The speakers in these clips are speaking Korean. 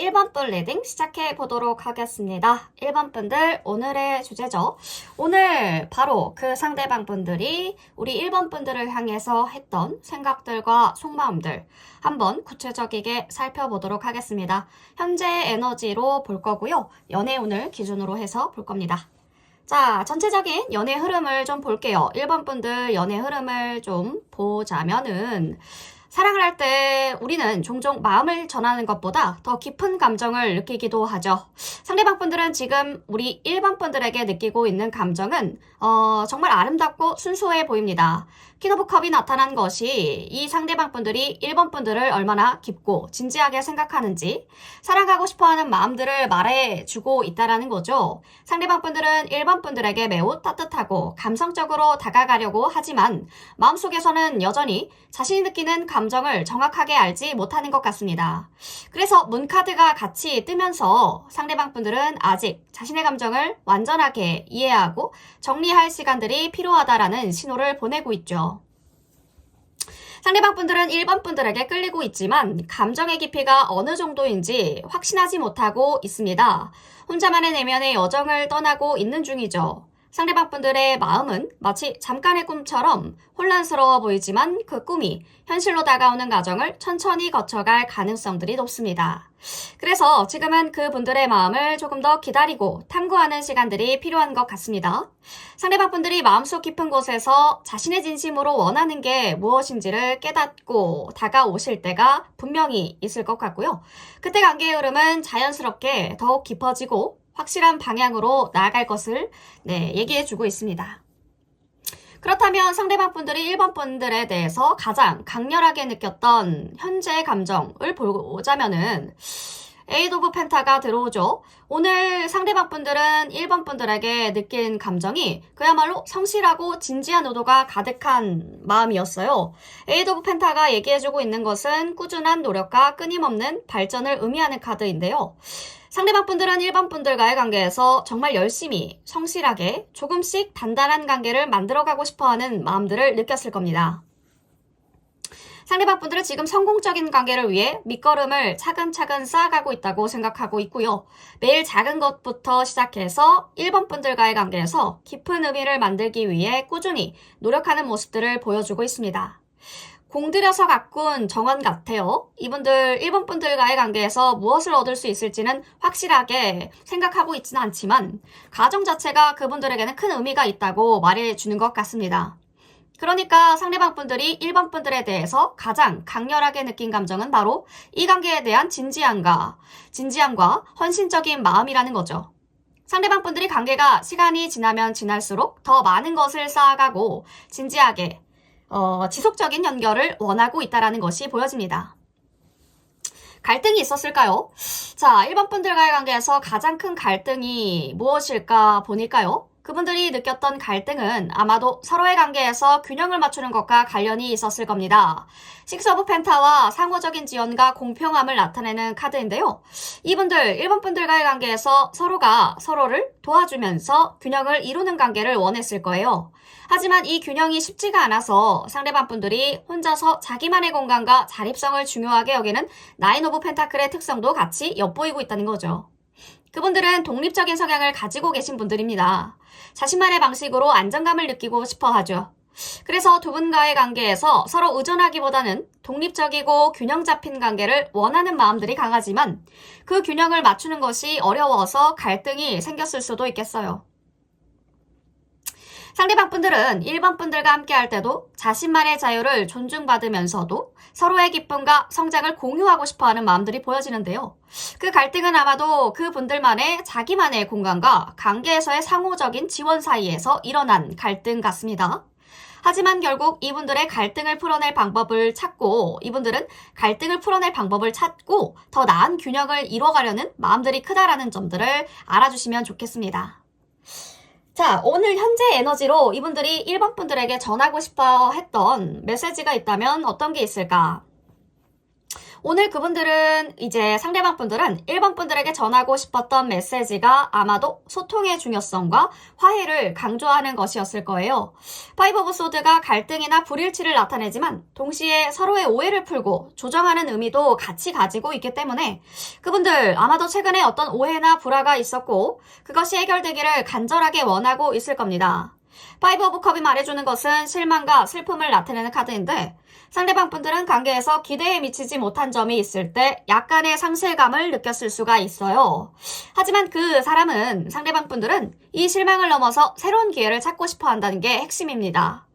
1번 분 리딩 시작해 보도록 하겠습니다. 1번 분들 오늘의 주제죠. 오늘 바로 그 상대방 분들이 우리 1번 분들을 향해서 했던 생각들과 속마음들 한번 구체적이게 살펴보도록 하겠습니다. 현재 에너지로 볼 거고요. 연애 운을 기준으로 해서 볼 겁니다. 자, 전체적인 연애 흐름을 좀 볼게요. 1번 분들 연애 흐름을 좀 보자면은 사랑을 할 때 우리는 종종 마음을 전하는 것보다 더 깊은 감정을 느끼기도 하죠. 상대방 분들은 지금 우리 1번 분들에게 느끼고 있는 감정은 정말 아름답고 순수해 보입니다. 퀸 오브 컵이 나타난 것이 이 상대방 분들이 1번 분들을 얼마나 깊고 진지하게 생각하는지 사랑하고 싶어하는 마음들을 말해주고 있다는 거죠. 상대방 분들은 1번 분들에게 매우 따뜻하고 감성적으로 다가가려고 하지만 마음속에서는 여전히 자신이 느끼는 감정을 정확하게 알지 못하는 것 같습니다. 그래서 문카드가 같이 뜨면서 상대방 분들은 아직 자신의 감정을 완전하게 이해하고 정리할 시간들이 필요하다라는 신호를 보내고 있죠. 상대방 분들은 1번 분들에게 끌리고 있지만 감정의 깊이가 어느 정도인지 확신하지 못하고 있습니다. 혼자만의 내면의 여정을 떠나고 있는 중이죠. 상대방 분들의 마음은 마치 잠깐의 꿈처럼 혼란스러워 보이지만 그 꿈이 현실로 다가오는 과정을 천천히 거쳐갈 가능성들이 높습니다. 그래서 지금은 그분들의 마음을 조금 더 기다리고 탐구하는 시간들이 필요한 것 같습니다. 상대방 분들이 마음속 깊은 곳에서 자신의 진심으로 원하는 게 무엇인지를 깨닫고 다가오실 때가 분명히 있을 것 같고요. 그때 관계의 흐름은 자연스럽게 더욱 깊어지고 확실한 방향으로 나아갈 것을 얘기해주고 있습니다. 그렇다면 상대방 분들이 1번 분들에 대해서 가장 강렬하게 느꼈던 현재의 감정을 보자면은 에이드 오브 펜타가 들어오죠. 오늘 상대방 분들은 1번 분들에게 느낀 감정이 그야말로 성실하고 진지한 의도가 가득한 마음이었어요. 에이드 오브 펜타가 얘기해주고 있는 것은 꾸준한 노력과 끊임없는 발전을 의미하는 카드인데요. 상대방 분들은 1번 분들과의 관계에서 정말 열심히, 성실하게, 조금씩 단단한 관계를 만들어가고 싶어하는 마음들을 느꼈을 겁니다. 상대방 분들은 지금 성공적인 관계를 위해 밑거름을 차근차근 쌓아가고 있다고 생각하고 있고요. 매일 작은 것부터 시작해서 1번 분들과의 관계에서 깊은 의미를 만들기 위해 꾸준히 노력하는 모습들을 보여주고 있습니다. 공들여서 가꾼 정원 같아요. 이분들 1번 분들과의 관계에서 무엇을 얻을 수 있을지는 확실하게 생각하고 있지는 않지만 가정 자체가 그분들에게는 큰 의미가 있다고 말해주는 것 같습니다. 그러니까 상대방 분들이 1번 분들에 대해서 가장 강렬하게 느낀 감정은 바로 이 관계에 대한 진지함과 헌신적인 마음이라는 거죠. 상대방 분들이 관계가 시간이 지나면 지날수록 더 많은 것을 쌓아가고 진지하게 지속적인 연결을 원하고 있다는 것이 보여집니다. 갈등이 있었을까요? 자, 1번 분들과의 관계에서 가장 큰 갈등이 무엇일까 보니까요. 그분들이 느꼈던 갈등은 아마도 서로의 관계에서 균형을 맞추는 것과 관련이 있었을 겁니다. 식스 오브 펜타와 상호적인 지원과 공평함을 나타내는 카드인데요. 이분들 1번 분들과의 관계에서 서로가 서로를 도와주면서 균형을 이루는 관계를 원했을 거예요. 하지만 이 균형이 쉽지가 않아서 상대방 분들이 혼자서 자기만의 공간과 자립성을 중요하게 여기는 나인 오브 펜타클의 특성도 같이 엿보이고 있다는 거죠. 그분들은 독립적인 성향을 가지고 계신 분들입니다. 자신만의 방식으로 안정감을 느끼고 싶어 하죠. 그래서 두 분과의 관계에서 서로 의존하기보다는 독립적이고 균형 잡힌 관계를 원하는 마음들이 강하지만 그 균형을 맞추는 것이 어려워서 갈등이 생겼을 수도 있겠어요. 상대방 분들은 1번 분들과 함께 할 때도 자신만의 자유를 존중받으면서도 서로의 기쁨과 성장을 공유하고 싶어하는 마음들이 보여지는데요. 그 갈등은 아마도 그분들만의 자기만의 공간과 관계에서의 상호적인 지원 사이에서 일어난 갈등 같습니다. 하지만 결국 이분들의 갈등을 풀어낼 방법을 찾고 이분들은 갈등을 풀어낼 방법을 찾고 더 나은 균형을 이뤄가려는 마음들이 크다라는 점들을 알아주시면 좋겠습니다. 자, 오늘 현재 에너지로 이분들이 1번 분들에게 전하고 싶어 했던 메시지가 있다면 어떤 게 있을까? 오늘 그분들은 이제 상대방 분들은 1번 분들에게 전하고 싶었던 메시지가 아마도 소통의 중요성과 화해를 강조하는 것이었을 거예요. 파이브 오브 소드가 갈등이나 불일치를 나타내지만 동시에 서로의 오해를 풀고 조정하는 의미도 같이 가지고 있기 때문에 그분들 아마도 최근에 어떤 오해나 불화가 있었고 그것이 해결되기를 간절하게 원하고 있을 겁니다. 파이브 오브 컵이 말해주는 것은 실망과 슬픔을 나타내는 카드인데 상대방 분들은 관계에서 기대에 미치지 못한 점이 있을 때 약간의 상실감을 느꼈을 수가 있어요. 하지만 그 사람은 상대방 분들은 이 실망을 넘어서 새로운 기회를 찾고 싶어 한다는 게 핵심입니다.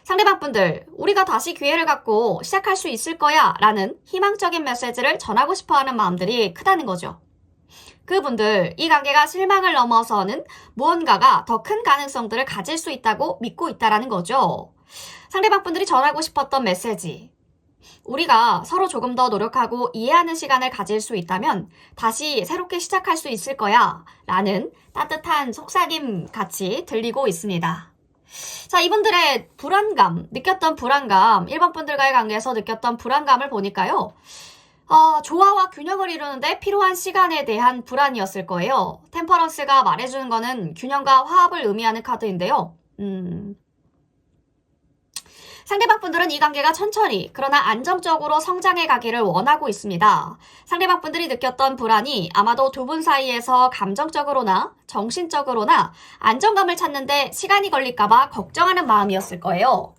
상대방 분들, 우리가 다시 기회를 갖고 시작할 수 있을 거야 라는 희망적인 메시지를 전하고 싶어 하는 마음들이 크다는 거죠. 그분들, 이 관계가 실망을 넘어서는 무언가가 더 큰 가능성들을 가질 수 있다고 믿고 있다라는 거죠. 상대방 분들이 전하고 싶었던 메시지. 우리가 서로 조금 더 노력하고 이해하는 시간을 가질 수 있다면 다시 새롭게 시작할 수 있을 거야 라는 따뜻한 속삭임 같이 들리고 있습니다. 자, 이분들의 불안감, 느꼈던 불안감, 1번 분들과의 관계에서 느꼈던 불안감을 보니까요. 조화와 균형을 이루는데 필요한 시간에 대한 불안이었을 거예요. 템퍼런스가 말해주는 거는 균형과 화합을 의미하는 카드인데요. 상대방 분들은 이 관계가 천천히 그러나 안정적으로 성장해 가기를 원하고 있습니다. 상대방 분들이 느꼈던 불안이 아마도 두 분 사이에서 감정적으로나 정신적으로나 안정감을 찾는데 시간이 걸릴까봐 걱정하는 마음이었을 거예요.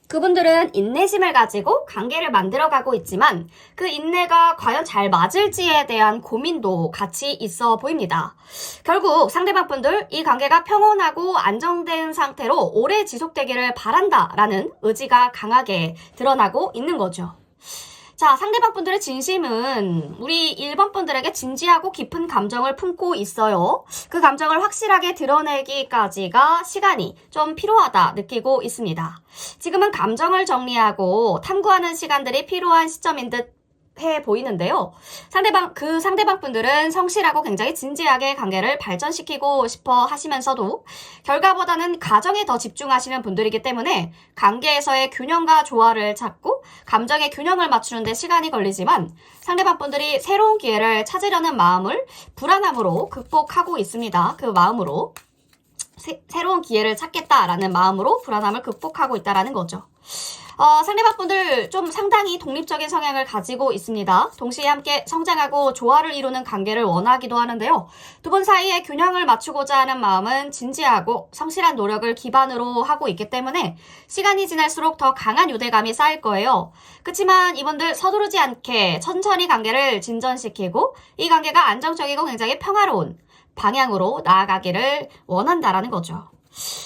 그분들은 인내심을 가지고 관계를 만들어가고 있지만 그 인내가 과연 잘 맞을지에 대한 고민도 같이 있어 보입니다. 결국 상대방 분들 이 관계가 평온하고 안정된 상태로 오래 지속되기를 바란다라는 의지가 강하게 드러나고 있는 거죠. 자, 상대방 분들의 진심은 우리 1번 분들에게 진지하고 깊은 감정을 품고 있어요. 그 감정을 확실하게 드러내기까지가 시간이 좀 필요하다 느끼고 있습니다. 지금은 감정을 정리하고 탐구하는 시간들이 필요한 시점인 듯 해 보이는데요. 그 상대방 분들은 성실하고 굉장히 진지하게 관계를 발전시키고 싶어 하시면서도 결과보다는 가정에 더 집중하시는 분들이기 때문에 관계에서의 균형과 조화를 찾고 감정의 균형을 맞추는 데 시간이 걸리지만 상대방 분들이 새로운 기회를 찾으려는 마음을 불안함으로 극복하고 있습니다. 그 마음으로 새로운 기회를 찾겠다라는 마음으로 불안함을 극복하고 있다라는 거죠. 상대방 분들 좀 상당히 독립적인 성향을 가지고 있습니다. 동시에 함께 성장하고 조화를 이루는 관계를 원하기도 하는데요. 두 분 사이의 균형을 맞추고자 하는 마음은 진지하고 성실한 노력을 기반으로 하고 있기 때문에 시간이 지날수록 더 강한 유대감이 쌓일 거예요. 그렇지만 이분들 서두르지 않게 천천히 관계를 진전시키고 이 관계가 안정적이고 굉장히 평화로운 방향으로 나아가기를 원한다라는 거죠.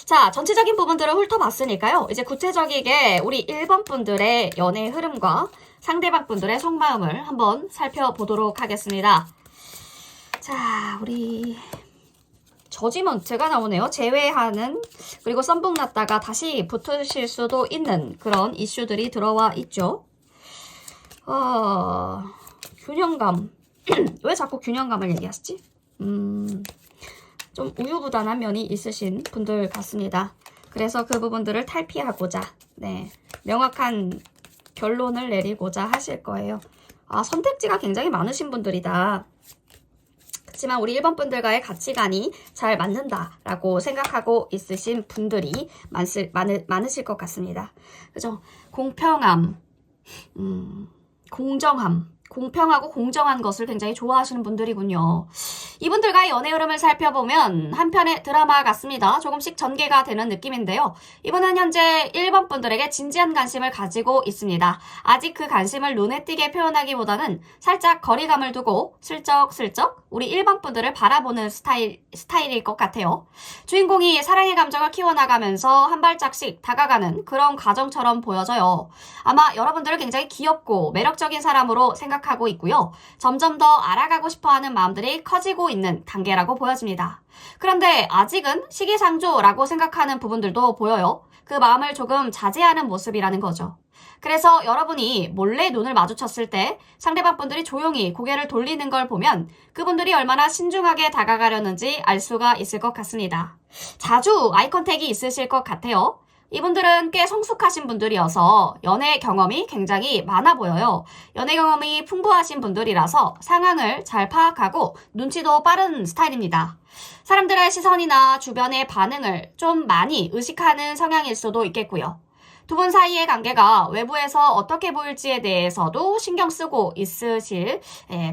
자, 전체적인 부분들을 훑어봤으니까요. 이제 구체적이게 우리 1번 분들의 연애 흐름과 상대방 분들의 속마음을 한번 살펴보도록 하겠습니다. 자, 우리 저지먼트가 나오네요. 제외하는, 그리고 썸북 났다가 다시 붙으실 수도 있는 그런 이슈들이 들어와 있죠. 균형감. 왜 자꾸 균형감을 얘기하시지? 좀 우유부단한 면이 있으신 분들 같습니다. 그래서 그 부분들을 탈피하고자 명확한 결론을 내리고자 하실 거예요. 선택지가 굉장히 많으신 분들이다. 그렇지만 우리 1번 분들과의 가치관이 잘 맞는다라고 생각하고 있으신 분들이 많으실 것 같습니다. 그죠? 공평함, 공정함, 공평하고 공정한 것을 굉장히 좋아하시는 분들이군요. 이분들과의 연애 흐름을 살펴보면 한편의 드라마 같습니다. 조금씩 전개가 되는 느낌인데요. 이분은 현재 1번 분들에게 진지한 관심을 가지고 있습니다. 아직 그 관심을 눈에 띄게 표현하기보다는 살짝 거리감을 두고 슬쩍슬쩍 우리 1번 분들을 바라보는 스타일일 것 같아요. 주인공이 사랑의 감정을 키워나가면서 한 발짝씩 다가가는 그런 과정처럼 보여져요. 아마 여러분들을 굉장히 귀엽고 매력적인 사람으로 생각하고 있고요. 점점 더 알아가고 싶어하는 마음들이 커지고 있는 단계라고 보여집니다. 그런데 아직은 시기상조라고 생각하는 부분들도 보여요. 그 마음을 조금 자제하는 모습이라는 거죠. 그래서 여러분이 몰래 눈을 마주쳤을 때 상대방 분들이 조용히 고개를 돌리는 걸 보면 그분들이 얼마나 신중하게 다가가려는지 알 수가 있을 것 같습니다. 자주 아이컨택이 있으실 것 같아요. 이분들은 꽤 성숙하신 분들이어서 연애 경험이 굉장히 많아 보여요. 연애 경험이 풍부하신 분들이라서 상황을 잘 파악하고 눈치도 빠른 스타일입니다. 사람들의 시선이나 주변의 반응을 좀 많이 의식하는 성향일 수도 있겠고요. 두 분 사이의 관계가 외부에서 어떻게 보일지에 대해서도 신경 쓰고 있으실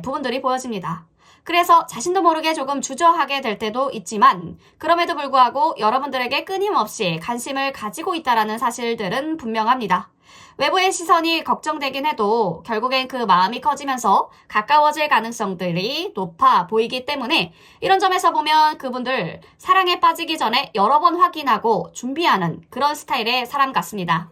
부분들이 보여집니다. 그래서 자신도 모르게 조금 주저하게 될 때도 있지만 그럼에도 불구하고 여러분들에게 끊임없이 관심을 가지고 있다는 사실들은 분명합니다. 외부의 시선이 걱정되긴 해도 결국엔 그 마음이 커지면서 가까워질 가능성들이 높아 보이기 때문에 이런 점에서 보면 그분들 사랑에 빠지기 전에 여러 번 확인하고 준비하는 그런 스타일의 사람 같습니다.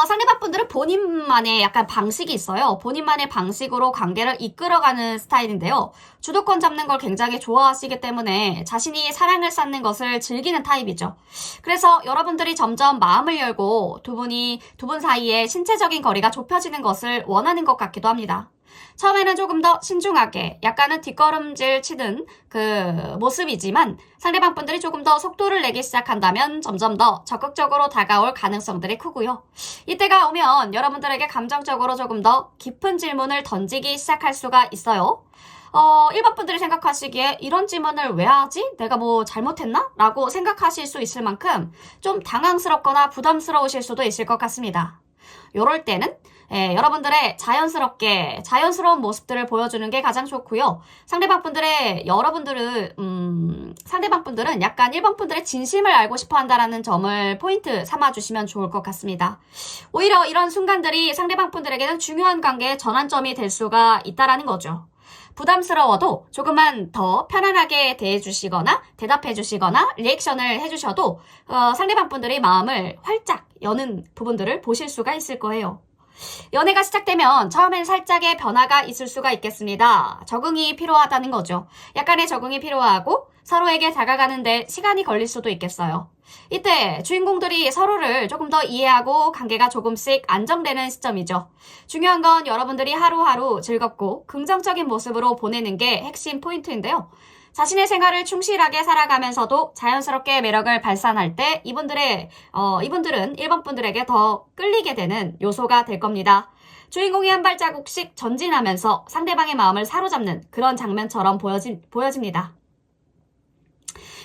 상대방분들은 본인만의 약간 방식이 있어요. 본인만의 방식으로 관계를 이끌어가는 스타일인데요. 주도권 잡는 걸 굉장히 좋아하시기 때문에 자신이 사랑을 쌓는 것을 즐기는 타입이죠. 그래서 여러분들이 점점 마음을 열고 두 분 사이에 신체적인 거리가 좁혀지는 것을 원하는 것 같기도 합니다. 처음에는 조금 더 신중하게 약간은 뒷걸음질 치는 그 모습이지만 상대방 분들이 조금 더 속도를 내기 시작한다면 점점 더 적극적으로 다가올 가능성들이 크고요. 이때가 오면 여러분들에게 감정적으로 조금 더 깊은 질문을 던지기 시작할 수가 있어요. 일반 분들이 생각하시기에 이런 질문을 왜 하지? 내가 뭐 잘못했나? 라고 생각하실 수 있을 만큼 좀 당황스럽거나 부담스러우실 수도 있을 것 같습니다. 요럴 때는 여러분들의 자연스러운 모습들을 보여주는 게 가장 좋고요. 상대방 분들은 약간 일반 분들의 진심을 알고 싶어 한다는 점을 포인트 삼아주시면 좋을 것 같습니다. 오히려 이런 순간들이 상대방 분들에게는 중요한 관계의 전환점이 될 수가 있다는 거죠. 부담스러워도 조금만 더 편안하게 대해주시거나 대답해주시거나 리액션을 해주셔도 상대방 분들의 마음을 활짝 여는 부분들을 보실 수가 있을 거예요. 연애가 시작되면 처음엔 살짝의 변화가 있을 수가 있겠습니다. 적응이 필요하다는 거죠. 약간의 적응이 필요하고 서로에게 다가가는데 시간이 걸릴 수도 있겠어요. 이때 주인공들이 서로를 조금 더 이해하고 관계가 조금씩 안정되는 시점이죠. 중요한 건 여러분들이 하루하루 즐겁고 긍정적인 모습으로 보내는 게 핵심 포인트인데요. 자신의 생활을 충실하게 살아가면서도 자연스럽게 매력을 발산할 때 이분들은 일반 분들에게 더 끌리게 되는 요소가 될 겁니다. 주인공이 한 발자국씩 전진하면서 상대방의 마음을 사로잡는 그런 장면처럼 보여집니다.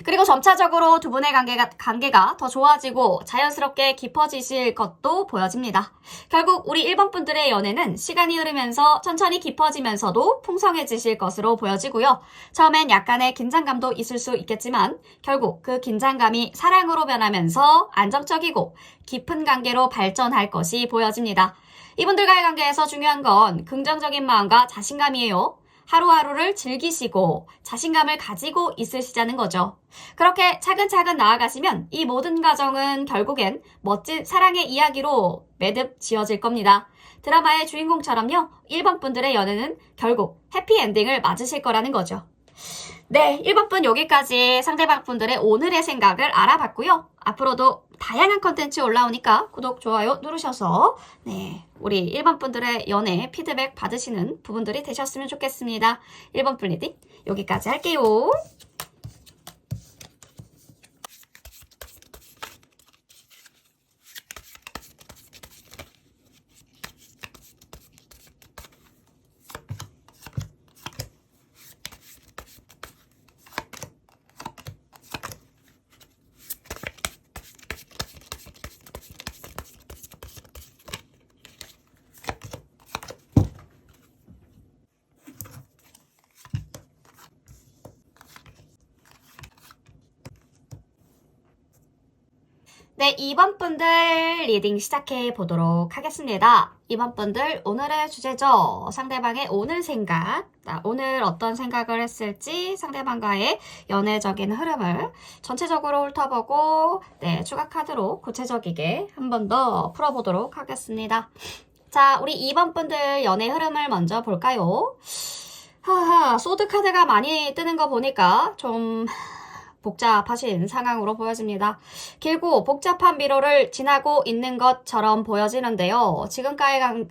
그리고 점차적으로 두 분의 관계가 더 좋아지고 자연스럽게 깊어지실 것도 보여집니다. 결국 우리 1번 분들의 연애는 시간이 흐르면서 천천히 깊어지면서도 풍성해지실 것으로 보여지고요. 처음엔 약간의 긴장감도 있을 수 있겠지만 결국 그 긴장감이 사랑으로 변하면서 안정적이고 깊은 관계로 발전할 것이 보여집니다. 이분들과의 관계에서 중요한 건 긍정적인 마음과 자신감이에요. 하루하루를 즐기시고 자신감을 가지고 있으시자는 거죠. 그렇게 차근차근 나아가시면 이 모든 과정은 결국엔 멋진 사랑의 이야기로 매듭 지어질 겁니다. 드라마의 주인공처럼요. 1번 분들의 연애는 결국 해피엔딩을 맞으실 거라는 거죠. 네, 1번 분 여기까지 상대방 분들의 오늘의 생각을 알아봤고요. 앞으로도 다양한 컨텐츠 올라오니까 구독, 좋아요 누르셔서 우리 1번 분들의 연애 피드백 받으시는 부분들이 되셨으면 좋겠습니다. 1번 분 리딩 여기까지 할게요. 네, 2번 분들 리딩 시작해 보도록 하겠습니다. 2번 분들 오늘의 주제죠. 상대방의 오늘 생각. 오늘 어떤 생각을 했을지 상대방과의 연애적인 흐름을 전체적으로 훑어보고 추가 카드로 구체적이게 한 번 더 풀어보도록 하겠습니다. 자, 우리 2번 분들 연애 흐름을 먼저 볼까요? 소드 카드가 많이 뜨는 거 보니까 좀 복잡하신 상황으로 보여집니다. 길고 복잡한 미로를 지나고 있는 것처럼 보여지는데요.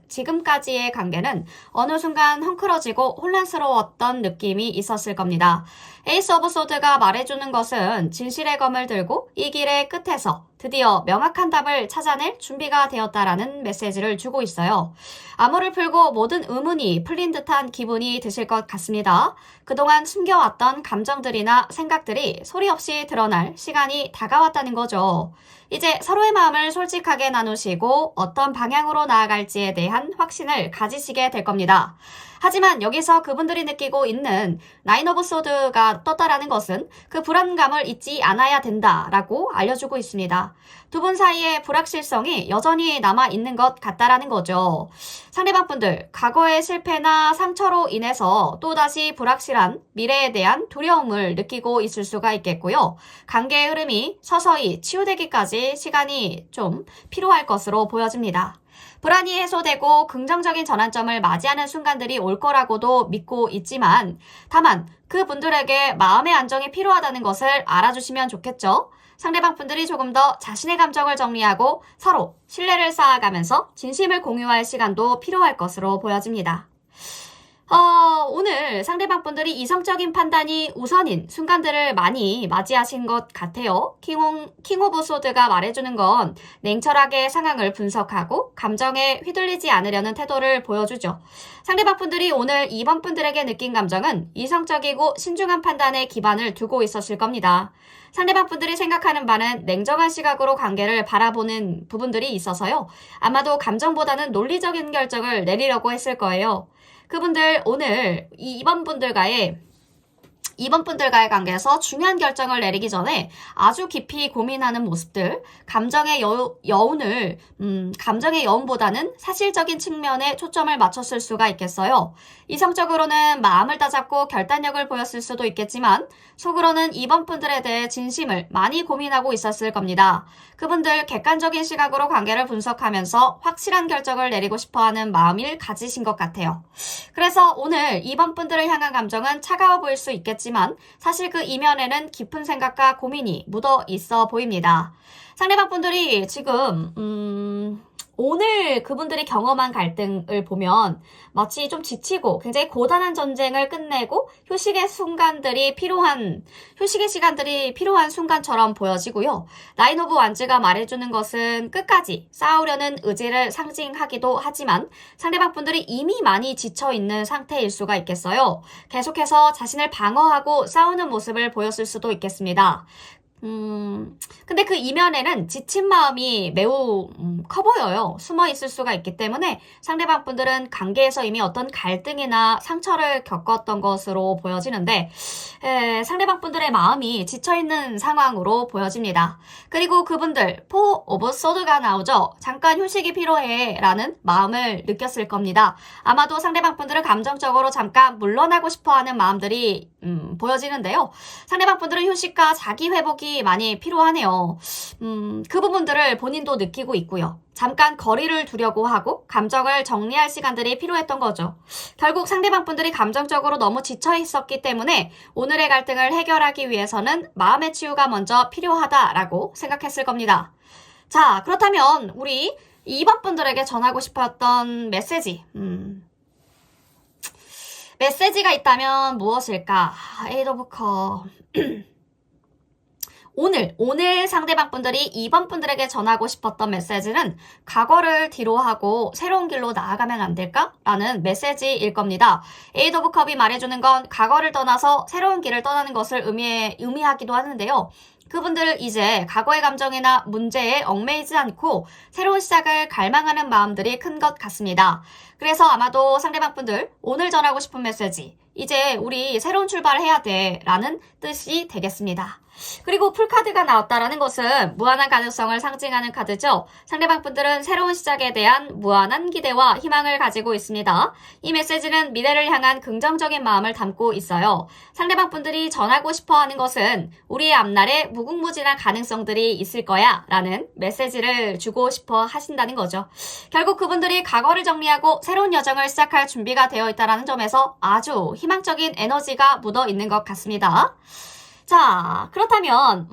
지금까지의 관계는 어느 순간 헝클어지고 혼란스러웠던 느낌이 있었을 겁니다. 에이스 오브 소드가 말해주는 것은 진실의 검을 들고 이 길의 끝에서 드디어 명확한 답을 찾아낼 준비가 되었다라는 메시지를 주고 있어요. 암호를 풀고 모든 의문이 풀린 듯한 기분이 드실 것 같습니다. 그동안 숨겨왔던 감정들이나 생각들이 소리 없이 드러날 시간이 다가왔다는 거죠. 이제 서로의 마음을 솔직하게 나누시고 어떤 방향으로 나아갈지에 대한 확신을 가지시게 될 겁니다. 하지만 여기서 그분들이 느끼고 있는 나인 오브 소드가 떴다라는 것은 그 불안감을 잊지 않아야 된다라고 알려주고 있습니다. 두 분 사이의 불확실성이 여전히 남아있는 것 같다라는 거죠. 상대방 분들, 과거의 실패나 상처로 인해서 또다시 불확실한 미래에 대한 두려움을 느끼고 있을 수가 있겠고요. 관계의 흐름이 서서히 치유되기까지 시간이 좀 필요할 것으로 보여집니다. 불안이 해소되고 긍정적인 전환점을 맞이하는 순간들이 올 거라고도 믿고 있지만 다만 그분들에게 마음의 안정이 필요하다는 것을 알아주시면 좋겠죠. 상대방 분들이 조금 더 자신의 감정을 정리하고 서로 신뢰를 쌓아가면서 진심을 공유할 시간도 필요할 것으로 보여집니다. 오늘 상대방 분들이 이성적인 판단이 우선인 순간들을 많이 맞이하신 것 같아요. 킹 오브 소드가 말해주는 건 냉철하게 상황을 분석하고 감정에 휘둘리지 않으려는 태도를 보여주죠. 상대방 분들이 오늘 2번 분들에게 느낀 감정은 이성적이고 신중한 판단에 기반을 두고 있었을 겁니다. 상대방 분들이 생각하는 바는 냉정한 시각으로 관계를 바라보는 부분들이 있어서요. 아마도 감정보다는 논리적인 결정을 내리려고 했을 거예요. 그분들 오늘 이번 분들과의 관계에서 중요한 결정을 내리기 전에 아주 깊이 고민하는 모습들, 감정의 여운보다는 사실적인 측면에 초점을 맞췄을 수가 있겠어요. 이성적으로는 마음을 다잡고 결단력을 보였을 수도 있겠지만 속으로는 이번 분들에 대해 진심을 많이 고민하고 있었을 겁니다. 그분들 객관적인 시각으로 관계를 분석하면서 확실한 결정을 내리고 싶어하는 마음을 가지신 것 같아요. 그래서 오늘 이번 분들을 향한 감정은 차가워 보일 수 있겠지만 사실 그 이면에는 깊은 생각과 고민이 묻어 있어 보입니다. 상대방 분들이 지금 오늘 그분들이 경험한 갈등을 보면 마치 좀 지치고 굉장히 고단한 전쟁을 끝내고 휴식의 시간들이 필요한 순간처럼 보여지고요. 나인 오브 완즈가 말해주는 것은 끝까지 싸우려는 의지를 상징하기도 하지만 상대방 분들이 이미 많이 지쳐있는 상태일 수가 있겠어요. 계속해서 자신을 방어하고 싸우는 모습을 보였을 수도 있겠습니다. 근데 그 이면에는 지친 마음이 매우 커 보여요. 숨어 있을 수가 있기 때문에 상대방 분들은 관계에서 이미 어떤 갈등이나 상처를 겪었던 것으로 보여지는데 상대방 분들의 마음이 지쳐있는 상황으로 보여집니다. 그리고 그분들 4 오브 소드가 나오죠. 잠깐 휴식이 필요해 라는 마음을 느꼈을 겁니다. 아마도 상대방 분들은 감정적으로 잠깐 물러나고 싶어하는 마음들이 보여지는데요. 상대방 분들은 휴식과 자기 회복이 많이 필요하네요. 그 부분들을 본인도 느끼고 있고요. 잠깐 거리를 두려고 하고 감정을 정리할 시간들이 필요했던 거죠. 결국 상대방 분들이 감정적으로 너무 지쳐 있었기 때문에 오늘의 갈등을 해결하기 위해서는 마음의 치유가 먼저 필요하다라고 생각했을 겁니다. 자, 그렇다면 우리 2번 분들에게 전하고 싶었던 메시지가 있다면 무엇일까? 에이드 오브 컵. 오늘 상대방 분들이 2번 분들에게 전하고 싶었던 메시지는 과거를 뒤로 하고 새로운 길로 나아가면 안 될까? 라는 메시지일 겁니다. 에이드 오브 컵이 말해주는 건 과거를 떠나서 새로운 길을 떠나는 것을 의미하기도 하는데요. 그분들 이제 과거의 감정이나 문제에 얽매이지 않고 새로운 시작을 갈망하는 마음들이 큰 것 같습니다. 그래서 아마도 상대방 분들 오늘 전하고 싶은 메시지, 이제 우리 새로운 출발을 해야 돼 라는 뜻이 되겠습니다. 그리고 풀카드가 나왔다라는 것은 무한한 가능성을 상징하는 카드죠. 상대방 분들은 새로운 시작에 대한 무한한 기대와 희망을 가지고 있습니다. 이 메시지는 미래를 향한 긍정적인 마음을 담고 있어요. 상대방 분들이 전하고 싶어하는 것은 우리의 앞날에 무궁무진한 가능성들이 있을 거야 라는 메시지를 주고 싶어 하신다는 거죠. 결국 그분들이 과거를 정리하고 새로운 여정을 시작할 준비가 되어 있다는 점에서 아주 희망적인 에너지가 묻어 있는 것 같습니다. 자, 그렇다면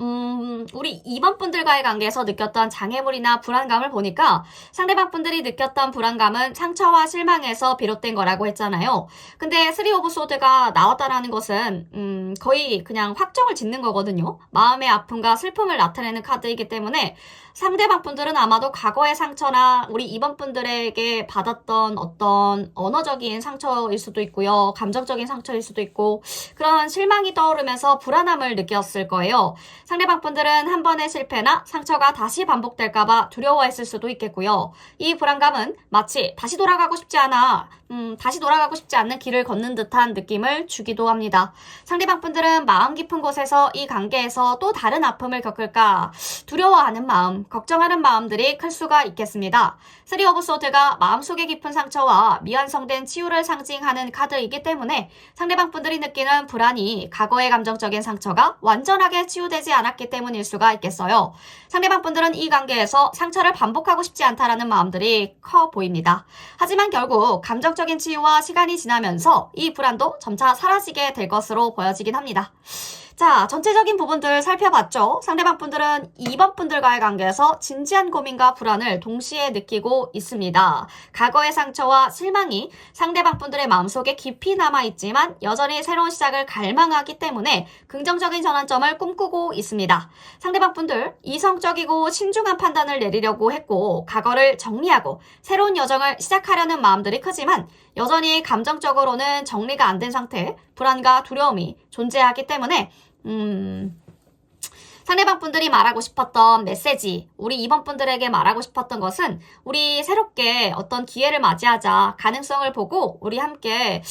우리 2번 분들과의 관계에서 느꼈던 장애물이나 불안감을 보니까 상대방 분들이 느꼈던 불안감은 상처와 실망에서 비롯된 거라고 했잖아요. 근데 3 오브 소드가 나왔다라는 것은 거의 그냥 확정을 짓는 거거든요. 마음의 아픔과 슬픔을 나타내는 카드이기 때문에 상대방 분들은 아마도 과거의 상처나 우리 2번 분들에게 받았던 어떤 언어적인 상처일 수도 있고요. 감정적인 상처일 수도 있고 그런 실망이 떠오르면서 불안함을 느꼈을 거예요. 상대방 분들은 한 번의 실패나 상처가 다시 반복될까봐 두려워했을 수도 있겠고요. 이 불안감은 마치 다시 돌아가고 싶지 않는 길을 걷는 듯한 느낌을 주기도 합니다. 상대방 분들은 마음 깊은 곳에서 이 관계에서 또 다른 아픔을 겪을까 두려워하는 마음, 걱정하는 마음들이 클 수가 있겠습니다. 3 오브 소드가 마음속의 깊은 상처와 미완성된 치유를 상징하는 카드이기 때문에 상대방 분들이 느끼는 불안이 과거의 감정적인 상처가 완전하게 치유되지 않았기 때문일 수가 있겠어요. 상대방 분들은 이 관계에서 상처를 반복하고 싶지 않다라는 마음들이 커 보입니다. 하지만 결국 감정적인 치유와 시간이 지나면서 이 불안도 점차 사라지게 될 것으로 보여지긴 합니다. 자, 전체적인 부분들 살펴봤죠? 상대방 분들은 2번 분들과의 관계에서 진지한 고민과 불안을 동시에 느끼고 있습니다. 과거의 상처와 실망이 상대방 분들의 마음속에 깊이 남아있지만 여전히 새로운 시작을 갈망하기 때문에 긍정적인 전환점을 꿈꾸고 있습니다. 상대방 분들 이성적이고 신중한 판단을 내리려고 했고 과거를 정리하고 새로운 여정을 시작하려는 마음들이 크지만 여전히 감정적으로는 정리가 안 된 상태, 불안과 두려움이 존재하기 때문에 상대방 분들이 말하고 싶었던 메시지, 우리 2번 분들에게 말하고 싶었던 것은 우리 새롭게 어떤 기회를 맞이하자, 가능성을 보고 우리 함께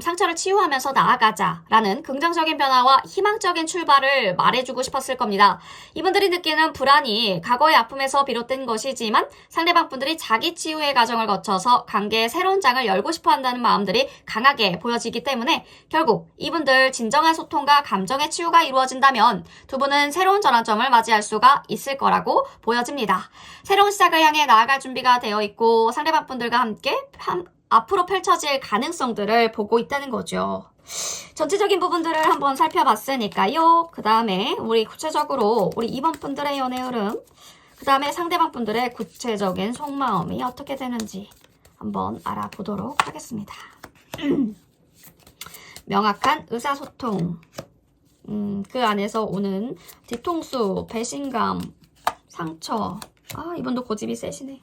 상처를 치유하면서 나아가자라는 긍정적인 변화와 희망적인 출발을 말해주고 싶었을 겁니다. 이분들이 느끼는 불안이 과거의 아픔에서 비롯된 것이지만 상대방 분들이 자기 치유의 과정을 거쳐서 관계의 새로운 장을 열고 싶어 한다는 마음들이 강하게 보여지기 때문에 결국 이분들 진정한 소통과 감정의 치유가 이루어진다면 두 분은 새로운 전환점을 맞이할 수가 있을 거라고 보여집니다. 새로운 시작을 향해 나아갈 준비가 되어 있고 상대방 분들과 함께 앞으로 펼쳐질 가능성들을 보고 있다는 거죠. 전체적인 부분들을 한번 살펴봤으니까요. 그 다음에 우리 구체적으로 우리 2번 분들의 연애 흐름, 그 다음에 상대방 분들의 구체적인 속마음이 어떻게 되는지 한번 알아보도록 하겠습니다. 명확한 의사소통, 그 안에서 오는 뒤통수, 배신감, 상처. 이분도 고집이 세시네.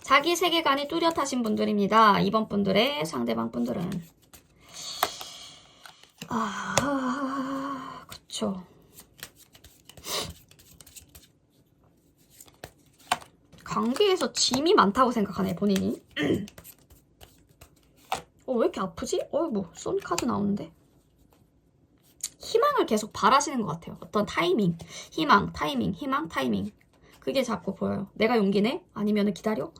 자기 세계관이 뚜렷하신 분들입니다. 이번 분들의 상대방 분들은. 그쵸. 관계에서 짐이 많다고 생각하네, 본인이. 왜 이렇게 아프지? 쏜 카드 나오는데. 희망을 계속 바라시는 것 같아요. 어떤 타이밍, 희망, 타이밍, 희망, 타이밍. 그게 자꾸 보여요. 내가 용기 내? 아니면 기다려?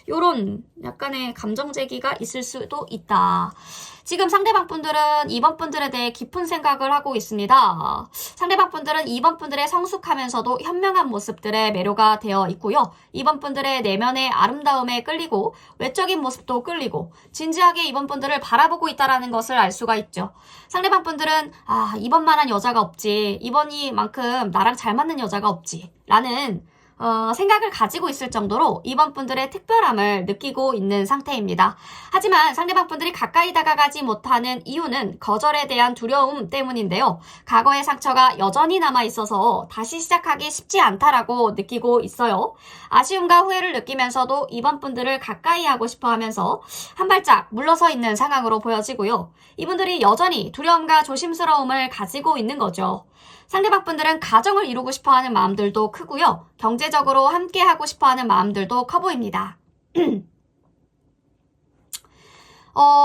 요런 약간의 감정 제기가 있을 수도 있다. 지금 상대방 분들은 2번 분들에 대해 깊은 생각을 하고 있습니다. 상대방 분들은 2번 분들의 성숙하면서도 현명한 모습들에 매료가 되어 있고요. 2번 분들의 내면의 아름다움에 끌리고 외적인 모습도 끌리고 진지하게 2번 분들을 바라보고 있다는 것을 알 수가 있죠. 상대방 분들은 2번만한 여자가 없지, 2번이만큼 나랑 잘 맞는 여자가 없지 라는 생각을 가지고 있을 정도로 이번 분들의 특별함을 느끼고 있는 상태입니다. 하지만 상대방 분들이 가까이 다가가지 못하는 이유는 거절에 대한 두려움 때문인데요. 과거의 상처가 여전히 남아있어서 다시 시작하기 쉽지 않다라고 느끼고 있어요. 아쉬움과 후회를 느끼면서도 이번 분들을 가까이 하고 싶어 하면서 한 발짝 물러서 있는 상황으로 보여지고요. 이분들이 여전히 두려움과 조심스러움을 가지고 있는 거죠. 상대방 분들은 가정을 이루고 싶어하는 마음들도 크고요. 경제적으로 함께 하고 싶어하는 마음들도 커 보입니다.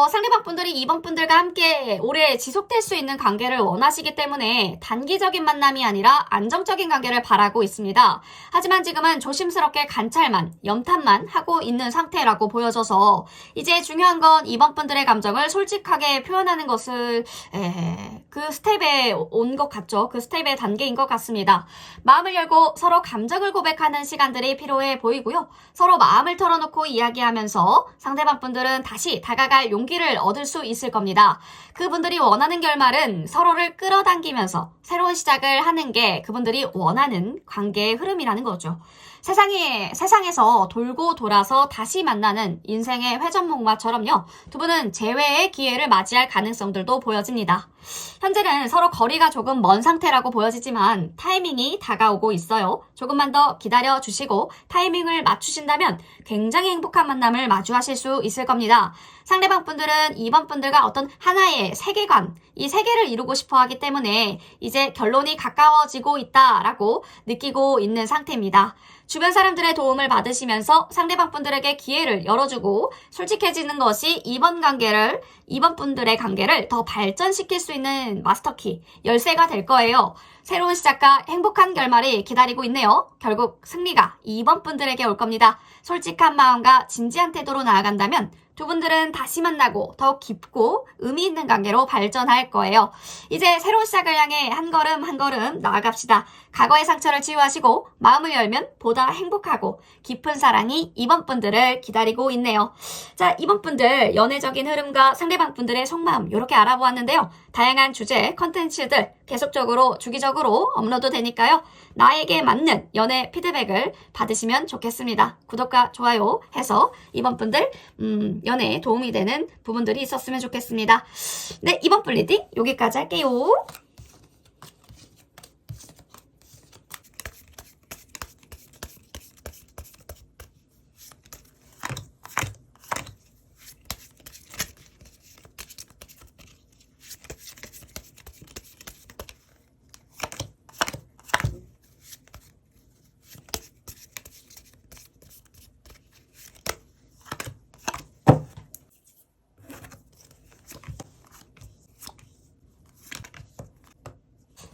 상대방 분들이 이번 분들과 함께 오래 지속될 수 있는 관계를 원하시기 때문에 단기적인 만남이 아니라 안정적인 관계를 바라고 있습니다. 하지만 지금은 조심스럽게 관찰만, 염탐만 하고 있는 상태라고 보여져서 이제 중요한 건 이번 분들의 감정을 솔직하게 표현하는 것을 그 스텝에 온 것 같죠. 그 스텝의 단계인 것 같습니다. 마음을 열고 서로 감정을 고백하는 시간들이 필요해 보이고요. 서로 마음을 털어놓고 이야기하면서 상대방 분들은 다시 다가갈 시작할 용기를 얻을 수 있을 겁니다. 그분들이 원하는 결말은 서로를 끌어당기면서 새로운 시작을 하는 게 그분들이 원하는 관계의 흐름이라는 거죠. 세상에서 돌고 돌아서 다시 만나는 인생의 회전목마처럼요. 두 분은 재회의 기회를 맞이할 가능성들도 보여집니다. 현재는 서로 거리가 조금 먼 상태라고 보여지지만 타이밍이 다가오고 있어요. 조금만 더 기다려 주시고 타이밍을 맞추신다면 굉장히 행복한 만남을 마주하실 수 있을 겁니다. 상대방 분들은 이번 분들과 어떤 하나의 세계관, 이 세계를 이루고 싶어 하기 때문에 이제 결론이 가까워지고 있다라고 느끼고 있는 상태입니다. 주변 사람들의 도움을 받으시면서 상대방 분들에게 기회를 열어주고 솔직해지는 것이 이번 분들의 관계를 더 발전시킬 수 있는 마스터키, 열쇠가 될 거예요. 새로운 시작과 행복한 결말이 기다리고 있네요. 결국 승리가 이번 분들에게 올 겁니다. 솔직한 마음과 진지한 태도로 나아간다면 두 분들은 다시 만나고 더욱 깊고 의미 있는 관계로 발전할 거예요. 이제 새로운 시작을 향해 한 걸음 한 걸음 나아갑시다. 과거의 상처를 치유하시고 마음을 열면 보다 행복하고 깊은 사랑이 이번 분들을 기다리고 있네요. 자, 이번 분들 연애적인 흐름과 상대방 분들의 속마음 이렇게 알아보았는데요. 다양한 주제, 컨텐츠들 계속적으로 주기적으로 업로드 되니까요. 나에게 맞는 연애 피드백을 받으시면 좋겠습니다. 구독과 좋아요 해서 이번 분들 연애에 도움이 되는 부분들이 있었으면 좋겠습니다. 네, 이번 분 리딩 여기까지 할게요.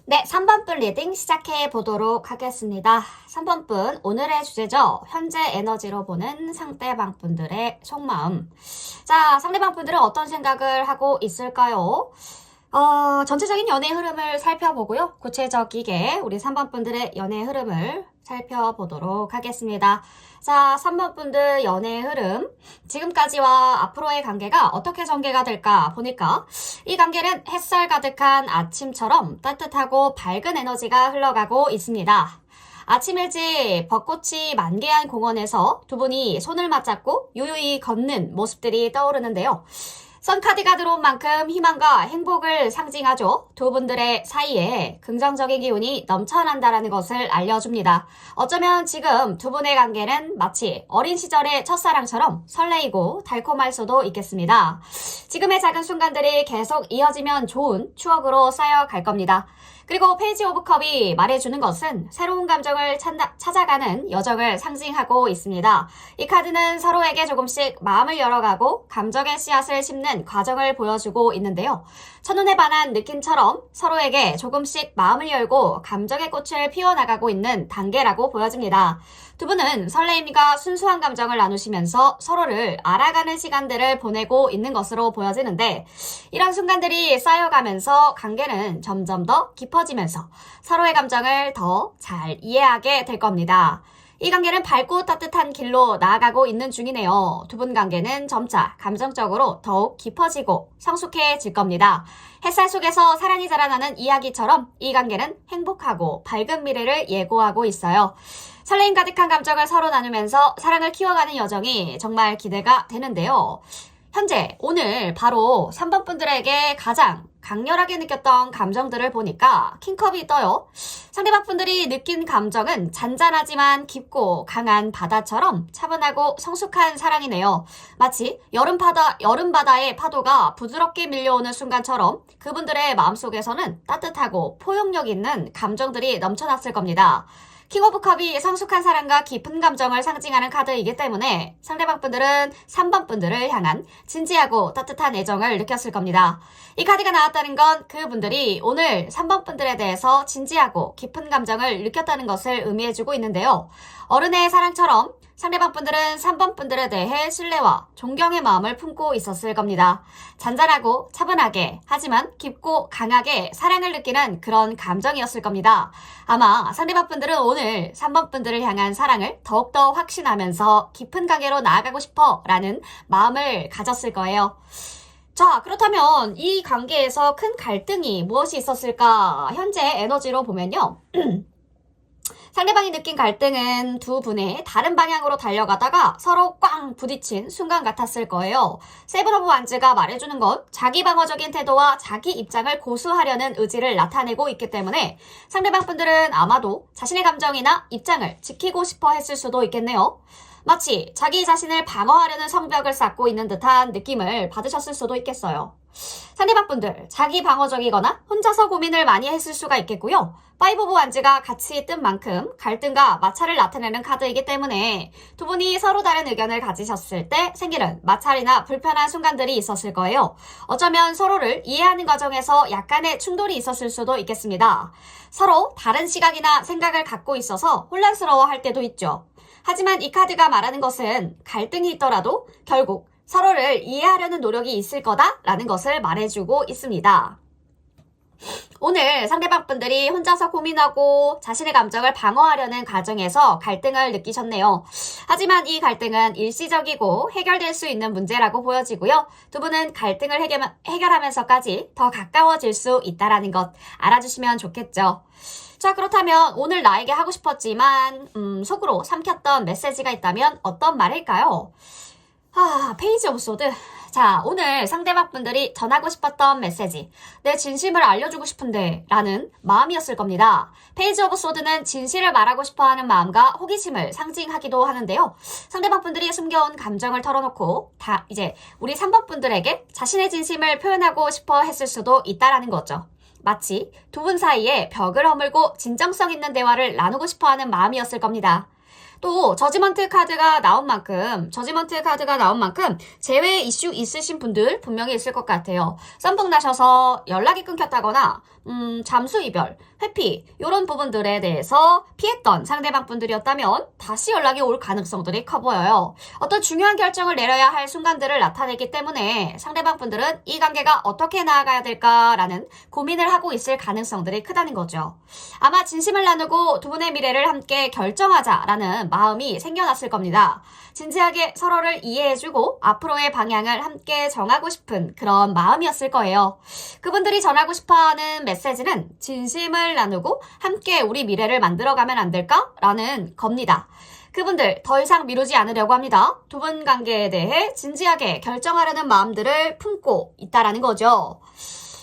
네, 3번 분 리딩 시작해 보도록 하겠습니다. 3번 분, 오늘의 주제죠. 현재 에너지로 보는 상대방 분들의 속마음. 자, 상대방 분들은 어떤 생각을 하고 있을까요? 전체적인 연애 흐름을 살펴보고요. 구체적이게 우리 3번 분들의 연애 흐름을 살펴보도록 하겠습니다. 자, 3번 분들 연애 흐름. 지금까지와 앞으로의 관계가 어떻게 전개가 될까 보니까 이 관계는 햇살 가득한 아침처럼 따뜻하고 밝은 에너지가 흘러가고 있습니다. 아침 일찍 벚꽃이 만개한 공원에서 두 분이 손을 맞잡고 유유히 걷는 모습들이 떠오르는데요. 선카드가 들어온 만큼 희망과 행복을 상징하죠. 두 분들의 사이에 긍정적인 기운이 넘쳐난다는 것을 알려줍니다. 어쩌면 지금 두 분의 관계는 마치 어린 시절의 첫사랑처럼 설레이고 달콤할 수도 있겠습니다. 지금의 작은 순간들이 계속 이어지면 좋은 추억으로 쌓여갈 겁니다. 그리고 페이지 오브 컵이 말해주는 것은 새로운 감정을 찾아가는 여정을 상징하고 있습니다. 이 카드는 서로에게 조금씩 마음을 열어가고 감정의 씨앗을 심는 과정을 보여주고 있는데요. 첫눈에 반한 느낌처럼 서로에게 조금씩 마음을 열고 감정의 꽃을 피워나가고 있는 단계라고 보여집니다. 두 분은 설레임과 순수한 감정을 나누시면서 서로를 알아가는 시간들을 보내고 있는 것으로 보여지는데 이런 순간들이 쌓여가면서 관계는 점점 더 깊어지면서 서로의 감정을 더 잘 이해하게 될 겁니다. 이 관계는 밝고 따뜻한 길로 나아가고 있는 중이네요. 두 분 관계는 점차 감정적으로 더욱 깊어지고 성숙해질 겁니다. 햇살 속에서 사랑이 자라나는 이야기처럼 이 관계는 행복하고 밝은 미래를 예고하고 있어요. 설레임 가득한 감정을 서로 나누면서 사랑을 키워가는 여정이 정말 기대가 되는데요. 현재 오늘 바로 3번 분들에게 가장 강렬하게 느꼈던 감정들을 보니까 킹컵이 떠요. 상대방 분들이 느낀 감정은 잔잔하지만 깊고 강한 바다처럼 차분하고 성숙한 사랑이네요. 마치 여름바다의 파도가 부드럽게 밀려오는 순간처럼 그분들의 마음속에서는 따뜻하고 포용력 있는 감정들이 넘쳐났을 겁니다. 킹 오브 컵이 성숙한 사랑과 깊은 감정을 상징하는 카드이기 때문에 상대방 분들은 3번 분들을 향한 진지하고 따뜻한 애정을 느꼈을 겁니다. 이 카드가 나왔다는 건 그분들이 오늘 3번 분들에 대해서 진지하고 깊은 감정을 느꼈다는 것을 의미해주고 있는데요. 어른의 사랑처럼 상대방 분들은 3번 분들에 대해 신뢰와 존경의 마음을 품고 있었을 겁니다. 잔잔하고 차분하게 하지만 깊고 강하게 사랑을 느끼는 그런 감정이었을 겁니다. 아마 상대방 분들은 오늘 3번 분들을 향한 사랑을 더욱더 확신하면서 깊은 관계로 나아가고 싶어 라는 마음을 가졌을 거예요. 자, 그렇다면 이 관계에서 큰 갈등이 무엇이 있었을까? 현재 에너지로 보면요. 상대방이 느낀 갈등은 두 분의 다른 방향으로 달려가다가 서로 꽝 부딪힌 순간 같았을 거예요. 세븐 오브 완즈가 말해주는 건 자기 방어적인 태도와 자기 입장을 고수하려는 의지를 나타내고 있기 때문에 상대방 분들은 아마도 자신의 감정이나 입장을 지키고 싶어 했을 수도 있겠네요. 마치 자기 자신을 방어하려는 성벽을 쌓고 있는 듯한 느낌을 받으셨을 수도 있겠어요. 상대방 분들, 자기 방어적이거나 혼자서 고민을 많이 했을 수가 있겠고요. 파이브 오브 완즈가 같이 뜬 만큼 갈등과 마찰을 나타내는 카드이기 때문에 두 분이 서로 다른 의견을 가지셨을 때 생기는 마찰이나 불편한 순간들이 있었을 거예요. 어쩌면 서로를 이해하는 과정에서 약간의 충돌이 있었을 수도 있겠습니다. 서로 다른 시각이나 생각을 갖고 있어서 혼란스러워할 때도 있죠. 하지만 이 카드가 말하는 것은 갈등이 있더라도 결국 서로를 이해하려는 노력이 있을 거다라는 것을 말해주고 있습니다. 오늘 상대방 분들이 혼자서 고민하고 자신의 감정을 방어하려는 과정에서 갈등을 느끼셨네요. 하지만 이 갈등은 일시적이고 해결될 수 있는 문제라고 보여지고요. 두 분은 갈등을 해결하면서까지 더 가까워질 수 있다는 것 알아주시면 좋겠죠. 자, 그렇다면 오늘 나에게 하고 싶었지만 속으로 삼켰던 메시지가 있다면 어떤 말일까요? 페이지 오브 소드. 자, 오늘 상대방 분들이 전하고 싶었던 메시지, 내 진심을 알려주고 싶은데 라는 마음이었을 겁니다. 페이지 오브 소드는 진실을 말하고 싶어하는 마음과 호기심을 상징하기도 하는데요. 상대방 분들이 숨겨온 감정을 털어놓고 이제 우리 3번 분들에게 자신의 진심을 표현하고 싶어 했을 수도 있다라는 거죠. 마치 두 분 사이에 벽을 허물고 진정성 있는 대화를 나누고 싶어하는 마음이었을 겁니다. 또 저지먼트 카드가 나온 만큼 재회 이슈 있으신 분들 분명히 있을 것 같아요. 썸북 나셔서 연락이 끊겼다거나 잠수 이별, 회피 이런 부분들에 대해서 피했던 상대방 분들이었다면 다시 연락이 올 가능성들이 커 보여요. 어떤 중요한 결정을 내려야 할 순간들을 나타내기 때문에 상대방 분들은 이 관계가 어떻게 나아가야 될까라는 고민을 하고 있을 가능성들이 크다는 거죠. 아마 진심을 나누고 두 분의 미래를 함께 결정하자라는 마음이 생겨났을 겁니다. 진지하게 서로를 이해해주고 앞으로의 방향을 함께 정하고 싶은 그런 마음이었을 거예요. 그분들이 전하고 싶어하는 메시지는 진심을 나누고 함께 우리 미래를 만들어가면 안 될까? 라는 겁니다. 그분들 더 이상 미루지 않으려고 합니다. 두 분 관계에 대해 진지하게 결정하려는 마음들을 품고 있다라는 거죠.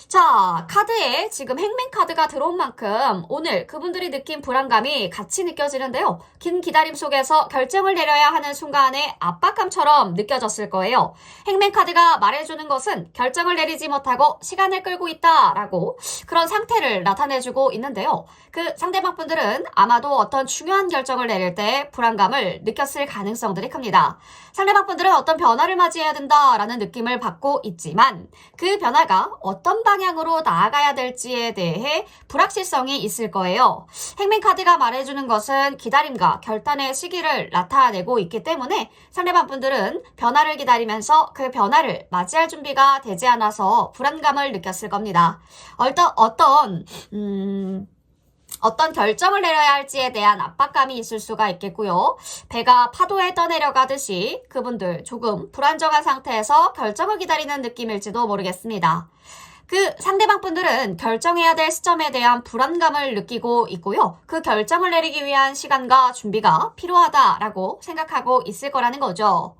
자, 카드에 지금 행맨 카드가 들어온 만큼 오늘 그분들이 느낀 불안감이 같이 느껴지는데요. 긴 기다림 속에서 결정을 내려야 하는 순간의 압박감처럼 느껴졌을 거예요. 행맨 카드가 말해주는 것은 결정을 내리지 못하고 시간을 끌고 있다라고 그런 상태를 나타내주고 있는데요. 그 상대방 분들은 아마도 어떤 중요한 결정을 내릴 때 불안감을 느꼈을 가능성들이 큽니다. 상대방 분들은 어떤 변화를 맞이해야 된다라는 느낌을 받고 있지만 그 변화가 어떤 방향으로 나아가야 될지에 대해 불확실성이 있을 거예요. 행맨 카드가 말해주는 것은 기다림과 결단의 시기를 나타내고 있기 때문에 상대방 분들은 변화를 기다리면서 그 변화를 맞이할 준비가 되지 않아서 불안감을 느꼈을 겁니다. 어떤 결정을 내려야 할지에 대한 압박감이 있을 수가 있겠고요. 배가 파도에 떠내려가듯이 그분들 조금 불안정한 상태에서 결정을 기다리는 느낌일지도 모르겠습니다. 그 상대방 분들은 결정해야 될 시점에 대한 불안감을 느끼고 있고요. 그 결정을 내리기 위한 시간과 준비가 필요하다라고 생각하고 있을 거라는 거죠.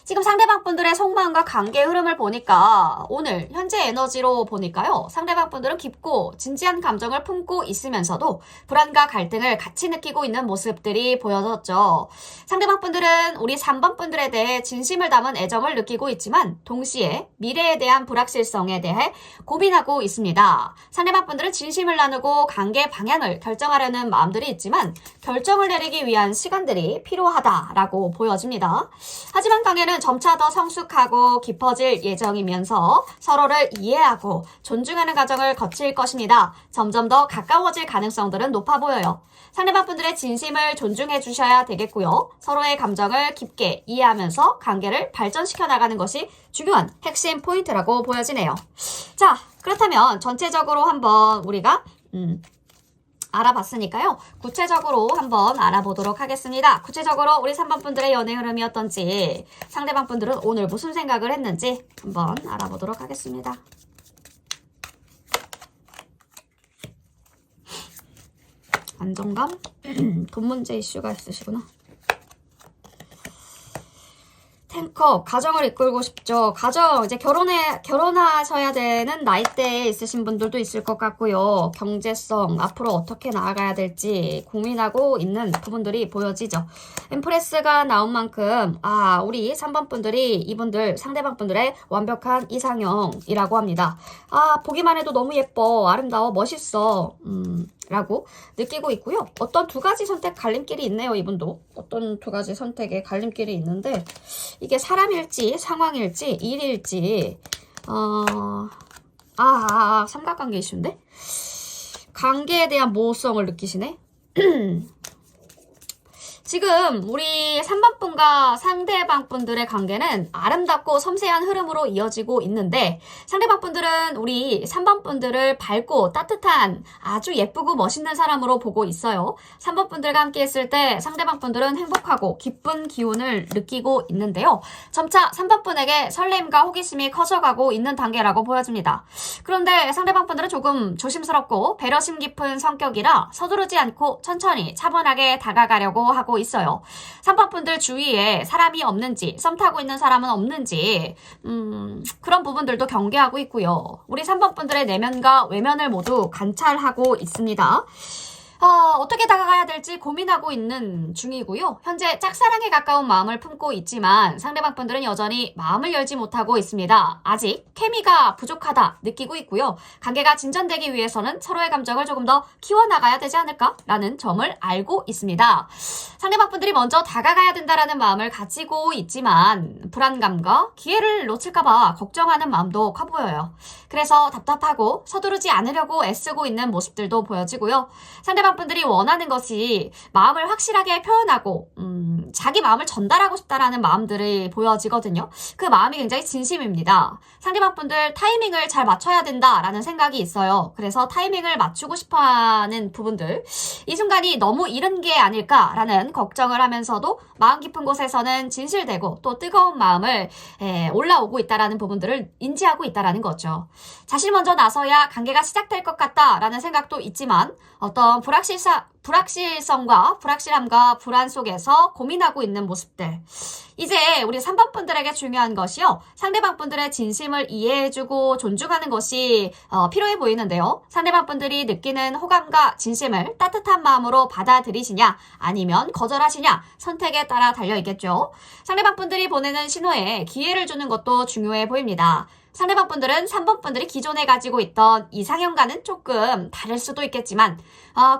지금 상대방 분들의 속마음과 관계 흐름을 보니까 오늘 현재 에너지로 보니까요. 상대방 분들은 깊고 진지한 감정을 품고 있으면서도 불안과 갈등을 같이 느끼고 있는 모습들이 보여졌죠. 상대방 분들은 우리 3번 분들에 대해 진심을 담은 애정을 느끼고 있지만 동시에 미래에 대한 불확실성에 대해 고민하고 있습니다. 상대방 분들은 진심을 나누고 관계 방향을 결정하려는 마음들이 있지만 결정을 내리기 위한 시간들이 필요하다라고 보여집니다. 하지만 관계는 관계는 점차 더 성숙하고 깊어질 예정이면서 서로를 이해하고 존중하는 과정을 거칠 것입니다. 점점 더 가까워질 가능성들은 높아 보여요. 상대방 분들의 진심을 존중해 주셔야 되겠고요. 서로의 감정을 깊게 이해하면서 관계를 발전시켜 나가는 것이 중요한 핵심 포인트라고 보여지네요. 자, 그렇다면 전체적으로 한번 우리가 알아봤으니까요. 구체적으로 한번 알아보도록 하겠습니다. 구체적으로 우리 3번 분들의 연애 흐름이 어떤지, 상대방 분들은 오늘 무슨 생각을 했는지 한번 알아보도록 하겠습니다. 안정감? 돈 문제 이슈가 있으시구나. 탱커, 가정을 이끌고 싶죠. 가정, 이제 결혼하셔야 되는 나이대에 있으신 분들도 있을 것 같고요. 경제성, 앞으로 어떻게 나아가야 될지 고민하고 있는 부분들이 보여지죠. 엠프레스가 나온 만큼, 우리 3번 분들이 이분들, 상대방 분들의 완벽한 이상형이라고 합니다. 보기만 해도 너무 예뻐, 아름다워, 멋있어, 라고 느끼고 있고요. 어떤 두 가지 선택 갈림길이 있네요. 이분도 어떤 두 가지 선택의 갈림길이 있는데 이게 사람일지 상황일지 일일지 삼각관계 이슈인데 관계에 대한 모호성을 느끼시네. 지금 우리 3번 분과 상대방 분들의 관계는 아름답고 섬세한 흐름으로 이어지고 있는데 상대방 분들은 우리 3번 분들을 밝고 따뜻한 아주 예쁘고 멋있는 사람으로 보고 있어요. 3번 분들과 함께 있을 때 상대방 분들은 행복하고 기쁜 기운을 느끼고 있는데요. 점차 3번 분에게 설렘과 호기심이 커져가고 있는 단계라고 보여집니다. 그런데 상대방 분들은 조금 조심스럽고 배려심 깊은 성격이라 서두르지 않고 천천히 차분하게 다가가려고 하고 있어요. 3번 분들 주위에 사람이 없는지, 썸 타고 있는 사람은 없는지 그런 부분들도 경계하고 있고요. 우리 3번 분들의 내면과 외면을 모두 관찰하고 있습니다. 어떻게 다가가야 될지 고민하고 있는 중이고요. 현재 짝사랑에 가까운 마음을 품고 있지만 상대방 분들은 여전히 마음을 열지 못하고 있습니다. 아직 케미가 부족하다 느끼고 있고요. 관계가 진전되기 위해서는 서로의 감정을 조금 더 키워나가야 되지 않을까라는 점을 알고 있습니다. 상대방 분들이 먼저 다가가야 된다라는 마음을 가지고 있지만 불안감과 기회를 놓칠까봐 걱정하는 마음도 커 보여요. 그래서 답답하고 서두르지 않으려고 애쓰고 있는 모습들도 보여지고요. 상대방 분들이 원하는 것이 마음을 확실하게 표현하고 자기 마음을 전달하고 싶다라는 마음들이 보여지거든요. 그 마음이 굉장히 진심입니다. 상대방 분들 타이밍을 잘 맞춰야 된다라는 생각이 있어요. 그래서 타이밍을 맞추고 싶어하는 부분들, 이 순간이 너무 이른 게 아닐까라는 걱정을 하면서도 마음 깊은 곳에서는 진실되고 또 뜨거운 마음을 올라오고 있다라는 부분들을 인지하고 있다라는 거죠. 자신 먼저 나서야 관계가 시작될 것 같다라는 생각도 있지만 어떤 불확실성과 불확실함과 불안 속에서 고민하고 있는 모습들. 이제 우리 3번 분들에게 중요한 것이요. 상대방 분들의 진심을 이해해주고 존중하는 것이 필요해 보이는데요. 상대방 분들이 느끼는 호감과 진심을 따뜻한 마음으로 받아들이시냐 아니면 거절하시냐 선택에 따라 달려있겠죠. 상대방 분들이 보내는 신호에 기회를 주는 것도 중요해 보입니다. 상대방 분들은 3번 분들이 기존에 가지고 있던 이상형과는 조금 다를 수도 있겠지만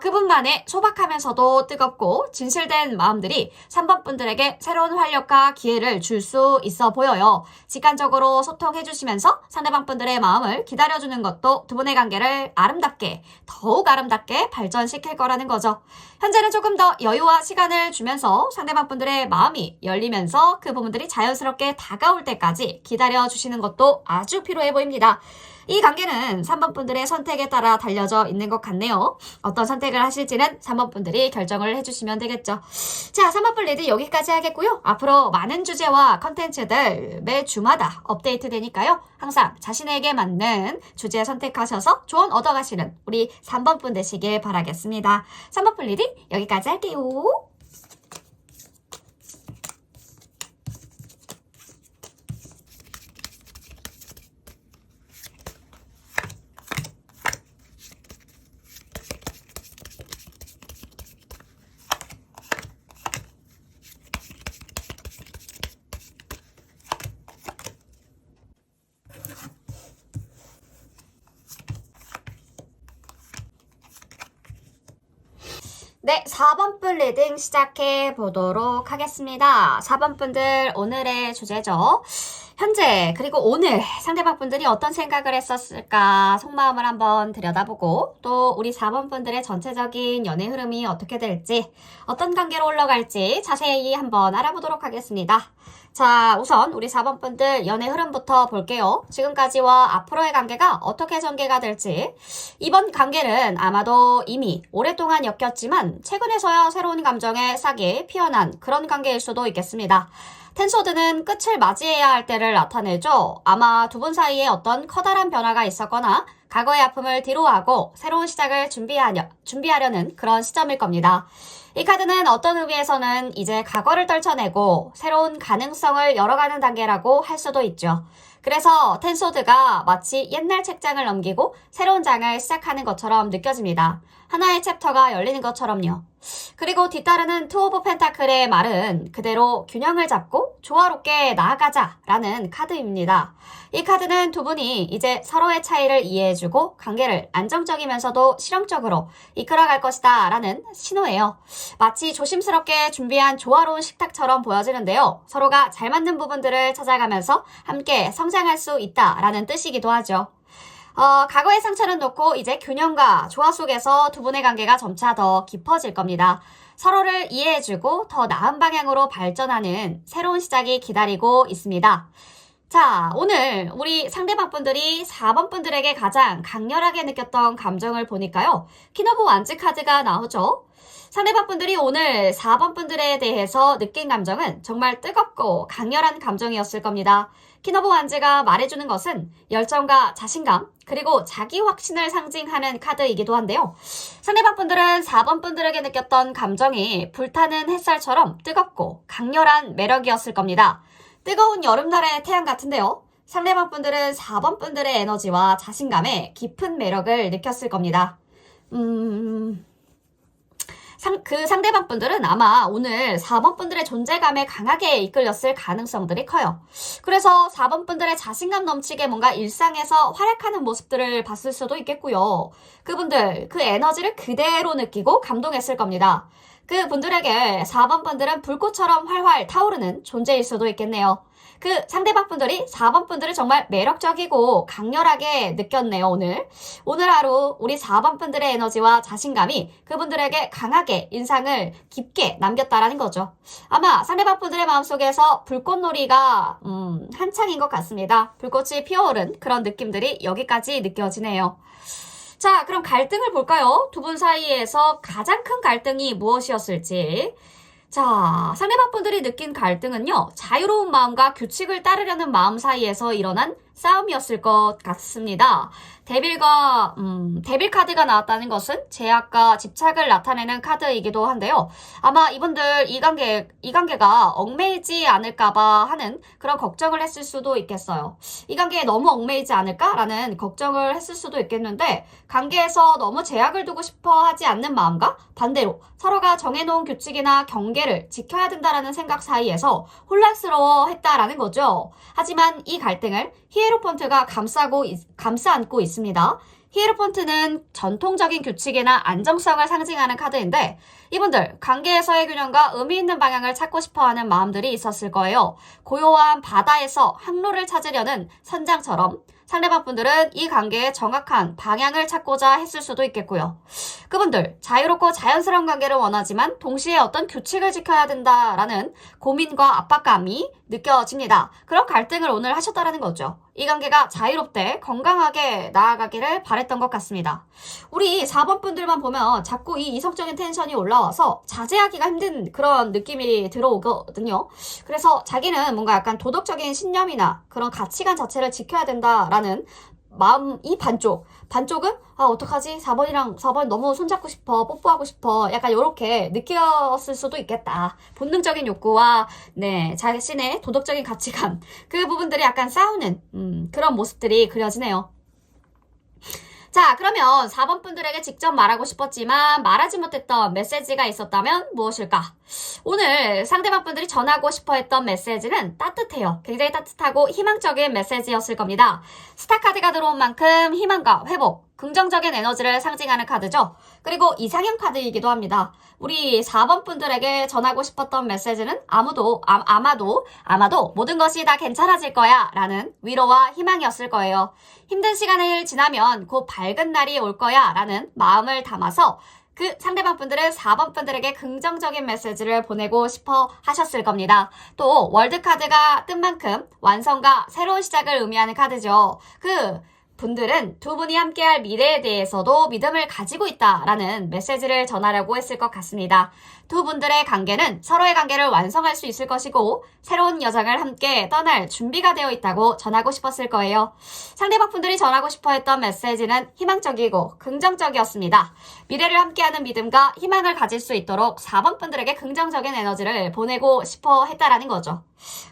그분만의 소박하면서도 뜨겁고 진실된 마음들이 3번 분들에게 새로운 활력과 기회를 줄 수 있어 보여요. 직관적으로 소통해 주시면서 상대방 분들의 마음을 기다려주는 것도 두 분의 관계를 더욱 아름답게 발전시킬 거라는 거죠. 현재는 조금 더 여유와 시간을 주면서 상대방 분들의 마음이 열리면서 그 부분들이 자연스럽게 다가올 때까지 기다려주시는 것도 아주 필요해 보입니다. 이 관계는 3번 분들의 선택에 따라 달려져 있는 것 같네요. 어떤 선택을 하실지는 3번 분들이 결정을 해주시면 되겠죠. 자, 3번 분 리드 여기까지 하겠고요. 앞으로 많은 주제와 컨텐츠들 매주마다 업데이트 되니까요. 항상 자신에게 맞는 주제 선택하셔서 조언 얻어가시는 우리 3번 분 되시길 바라겠습니다. 3번 분 리드 여기까지 할게요. 네, 4번 분 리딩 시작해 보도록 하겠습니다. 4번 분들 오늘의 주제죠. 현재 그리고 오늘 상대방 분들이 어떤 생각을 했었을까 속마음을 한번 들여다보고 또 우리 4번 분들의 전체적인 연애 흐름이 어떻게 될지 어떤 관계로 흘러갈지 자세히 한번 알아보도록 하겠습니다. 자, 우선 우리 4번 분들 연애 흐름부터 볼게요. 지금까지와 앞으로의 관계가 어떻게 전개가 될지. 이번 관계는 아마도 이미 오랫동안 엮였지만 최근에서야 새로운 감정에 싹이 피어난 그런 관계일 수도 있겠습니다. 텐소드는 끝을 맞이해야 할 때를 나타내죠. 아마 두 분 사이에 어떤 커다란 변화가 있었거나 과거의 아픔을 뒤로하고 새로운 시작을 준비하려는 그런 시점일 겁니다. 이 카드는 어떤 의미에서는 이제 과거를 떨쳐내고 새로운 가능성을 열어가는 단계라고 할 수도 있죠. 그래서 텐소드가 마치 옛날 책장을 넘기고 새로운 장을 시작하는 것처럼 느껴집니다. 하나의 챕터가 열리는 것처럼요. 그리고 뒤따르는 투 오브 펜타클의 말은 그대로 균형을 잡고 조화롭게 나아가자라는 카드입니다. 이 카드는 두 분이 이제 서로의 차이를 이해해주고 관계를 안정적이면서도 실용적으로 이끌어갈 것이다 라는 신호예요. 마치 조심스럽게 준비한 조화로운 식탁처럼 보여지는데요. 서로가 잘 맞는 부분들을 찾아가면서 함께 성장할 수 있다라는 뜻이기도 하죠. 과거의 상처는 놓고 이제 균형과 조화 속에서 두 분의 관계가 점차 더 깊어질 겁니다. 서로를 이해해주고 더 나은 방향으로 발전하는 새로운 시작이 기다리고 있습니다. 자, 오늘 우리 상대방 분들이 4번 분들에게 가장 강렬하게 느꼈던 감정을 보니까요. 퀸 오브 완즈 카드가 나오죠. 상대방 분들이 오늘 4번 분들에 대해서 느낀 감정은 정말 뜨겁고 강렬한 감정이었을 겁니다. 퀸 오브 완즈가 말해주는 것은 열정과 자신감 그리고 자기 확신을 상징하는 카드이기도 한데요. 상대방 분들은 4번 분들에게 느꼈던 감정이 불타는 햇살처럼 뜨겁고 강렬한 매력이었을 겁니다. 뜨거운 여름날의 태양 같은데요. 상대방 분들은 4번 분들의 에너지와 자신감에 깊은 매력을 느꼈을 겁니다. 그 상대방 분들은 아마 오늘 4번 분들의 존재감에 강하게 이끌렸을 가능성들이 커요. 그래서 4번 분들의 자신감 넘치게 뭔가 일상에서 활약하는 모습들을 봤을 수도 있겠고요. 그분들 그 에너지를 그대로 느끼고 감동했을 겁니다. 그 분들에게 4번 분들은 불꽃처럼 활활 타오르는 존재일 수도 있겠네요. 그 상대방 분들이 4번 분들을 정말 매력적이고 강렬하게 느꼈네요, 오늘. 오늘 하루 우리 4번 분들의 에너지와 자신감이 그분들에게 강하게 인상을 깊게 남겼다라는 거죠. 아마 상대방 분들의 마음속에서 불꽃놀이가 한창인 것 같습니다. 불꽃이 피어오른 그런 느낌들이 여기까지 느껴지네요. 자, 그럼 갈등을 볼까요? 두 분 사이에서 가장 큰 갈등이 무엇이었을지. 자, 상대방 분들이 느낀 갈등은요. 자유로운 마음과 규칙을 따르려는 마음 사이에서 일어난 싸움이었을 것 같습니다. 데빌 카드가 나왔다는 것은 제약과 집착을 나타내는 카드이기도 한데요. 아마 이분들 이 관계가 얽매이지 않을까봐 하는 그런 걱정을 했을 수도 있겠어요. 이 관계에 너무 얽매이지 않을까라는 걱정을 했을 수도 있겠는데 관계에서 너무 제약을 두고 싶어 하지 않는 마음과 반대로 서로가 정해놓은 규칙이나 경계를 지켜야 된다라는 생각 사이에서 혼란스러워 했다라는 거죠. 하지만 이 갈등을 히에로폰트가 감싸 안고 있습니다. 히에로폰트는 전통적인 규칙이나 안정성을 상징하는 카드인데 이분들 관계에서의 균형과 의미 있는 방향을 찾고 싶어하는 마음들이 있었을 거예요. 고요한 바다에서 항로를 찾으려는 선장처럼 상대방 분들은 이 관계의 정확한 방향을 찾고자 했을 수도 있겠고요. 그분들 자유롭고 자연스러운 관계를 원하지만 동시에 어떤 규칙을 지켜야 된다라는 고민과 압박감이 느껴집니다. 그런 갈등을 오늘 하셨다라는 거죠. 이 관계가 자유롭게 건강하게 나아가기를 바랬던 것 같습니다. 우리 4번 분들만 보면 자꾸 이 이성적인 텐션이 올라와서 자제하기가 힘든 그런 느낌이 들어오거든요. 그래서 자기는 뭔가 약간 도덕적인 신념이나 그런 가치관 자체를 지켜야 된다라는 마음이 반쪽은 어떡하지? 4번 너무 손잡고 싶어, 뽀뽀하고 싶어, 약간 이렇게 느꼈을 수도 있겠다. 본능적인 욕구와 자신의 도덕적인 가치관, 그 부분들이 약간 싸우는 그런 모습들이 그려지네요. 자, 그러면 4번 분들에게 직접 말하고 싶었지만 말하지 못했던 메시지가 있었다면 무엇일까? 오늘 상대방 분들이 전하고 싶어 했던 메시지는 따뜻해요. 굉장히 따뜻하고 희망적인 메시지였을 겁니다. 스타 카드가 들어온 만큼 희망과 회복, 긍정적인 에너지를 상징하는 카드죠. 그리고 이상형 카드이기도 합니다. 우리 4번 분들에게 전하고 싶었던 메시지는 아마도 모든 것이 다 괜찮아질 거야 라는 위로와 희망이었을 거예요. 힘든 시간을 지나면 곧 밝은 날이 올 거야 라는 마음을 담아서 그 상대방 분들은 4번 분들에게 긍정적인 메시지를 보내고 싶어 하셨을 겁니다. 또 월드카드가 뜬 만큼 완성과 새로운 시작을 의미하는 카드죠. 그 분들은 두 분이 함께할 미래에 대해서도 믿음을 가지고 있다라는 메시지를 전하려고 했을 것 같습니다. 두 분들의 관계는 서로의 관계를 완성할 수 있을 것이고 새로운 여정을 함께 떠날 준비가 되어 있다고 전하고 싶었을 거예요. 상대방 분들이 전하고 싶어 했던 메시지는 희망적이고 긍정적이었습니다. 미래를 함께하는 믿음과 희망을 가질 수 있도록 4번 분들에게 긍정적인 에너지를 보내고 싶어 했다라는 거죠.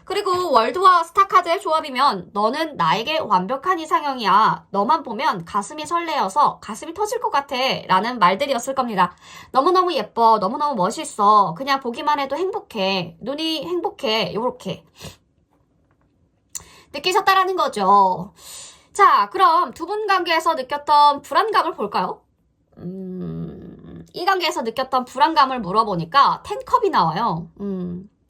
그리고 월드와 스타카드의 조합이면 너는 나에게 완벽한 이상형이야. 너만 보면 가슴이 설레어서 가슴이 터질 것 같아. 라는 말들이었을 겁니다. 너무너무 예뻐. 너무너무 멋있어. 그냥 보기만 해도 행복해. 눈이 행복해. 요렇게 느끼셨다라는 거죠. 자, 그럼 두 분 관계에서 느꼈던 불안감을 볼까요? 이 관계에서 느꼈던 불안감을 물어보니까 10컵이 나와요.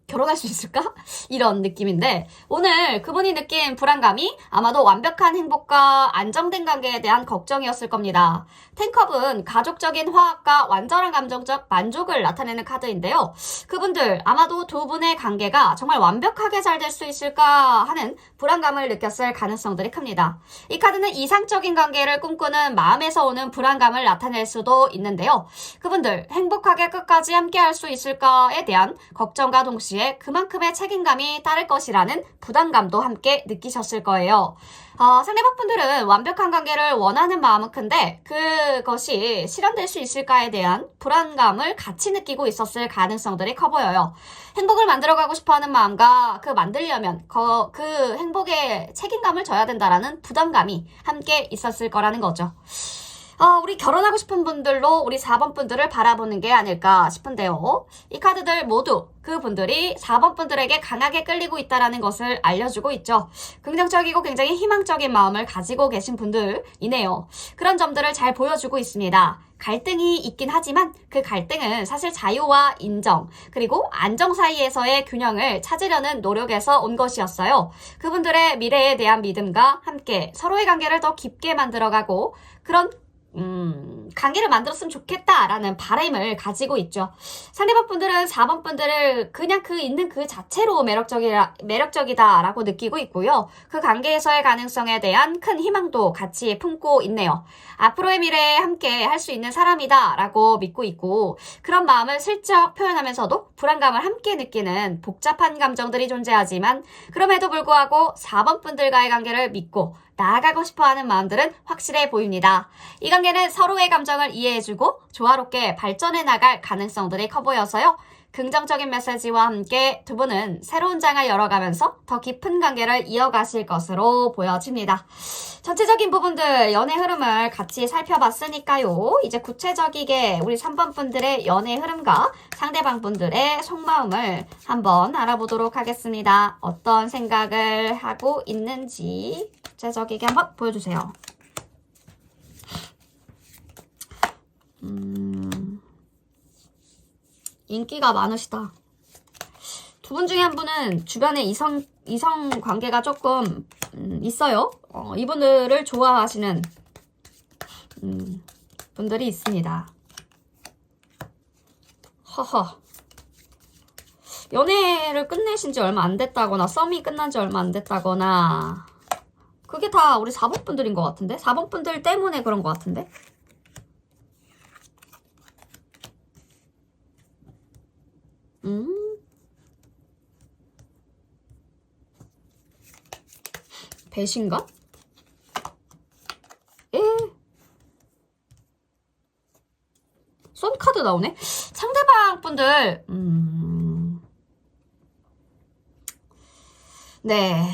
결혼할 수 있을까? 이런 느낌인데 오늘 그분이 느낀 불안감이 아마도 완벽한 행복과 안정된 관계에 대한 걱정이었을 겁니다. 10컵은 가족적인 화합과 완전한 감정적 만족을 나타내는 카드인데요. 그분들 아마도 두 분의 관계가 정말 완벽하게 잘 될 수 있을까 하는 불안감을 느꼈을 가능성들이 큽니다. 이 카드는 이상적인 관계를 꿈꾸는 마음에서 오는 불안감을 나타낼 수도 있는데요. 그분들 행복하게 끝까지 함께 할 수 있을까에 대한 걱정과 동시에 그만큼의 책임감이 따를 것이라는 부담감도 함께 느끼셨을 거예요. 상대방 분들은 완벽한 관계를 원하는 마음은 큰데 그것이 실현될 수 있을까에 대한 불안감을 같이 느끼고 있었을 가능성들이 커 보여요. 행복을 만들어가고 싶어하는 마음과 그 만들려면 그 행복에 책임감을 져야 된다라는 부담감이 함께 있었을 거라는 거죠. 우리 결혼하고 싶은 분들로 우리 4번 분들을 바라보는 게 아닐까 싶은데요. 이 카드들 모두 그분들이 4번 분들에게 강하게 끌리고 있다는 것을 알려주고 있죠. 긍정적이고 굉장히 희망적인 마음을 가지고 계신 분들이네요. 그런 점들을 잘 보여주고 있습니다. 갈등이 있긴 하지만 그 갈등은 사실 자유와 인정 그리고 안정 사이에서의 균형을 찾으려는 노력에서 온 것이었어요. 그분들의 미래에 대한 믿음과 함께 서로의 관계를 더 깊게 만들어가고 그런 관계를 만들었으면 좋겠다라는 바람을 가지고 있죠. 상대방 분들은 4번 분들을 그냥 있는 그 자체로 매력적이다라고 느끼고 있고요. 그 관계에서의 가능성에 대한 큰 희망도 같이 품고 있네요. 앞으로의 미래에 함께 할 수 있는 사람이다라고 믿고 있고 그런 마음을 슬쩍 표현하면서도 불안감을 함께 느끼는 복잡한 감정들이 존재하지만 그럼에도 불구하고 4번 분들과의 관계를 믿고 나아가고 싶어하는 마음들은 확실해 보입니다. 이 관계는 서로의 감정을 이해해주고 조화롭게 발전해 나갈 가능성들이 커 보여서요. 긍정적인 메시지와 함께 두 분은 새로운 장을 열어가면서 더 깊은 관계를 이어가실 것으로 보여집니다. 전체적인 부분들 연애 흐름을 같이 살펴봤으니까요. 이제 구체적이게 우리 3번 분들의 연애 흐름과 상대방 분들의 속마음을 한번 알아보도록 하겠습니다. 어떤 생각을 하고 있는지 구체적이게 한번 보여주세요. 인기가 많으시다. 두 분 중에 한 분은 주변에 이성 관계가 조금 있어요. 이분들을 좋아하시는 분들이 있습니다. 허허. 연애를 끝내신 지 얼마 안 됐다거나 썸이 끝난 지 얼마 안 됐다거나 그게 다 우리 4번 분들인 것 같은데? 4번 분들 때문에 그런 것 같은데? 배신감? 쏜 카드 나오네? 상대방 분들, 네.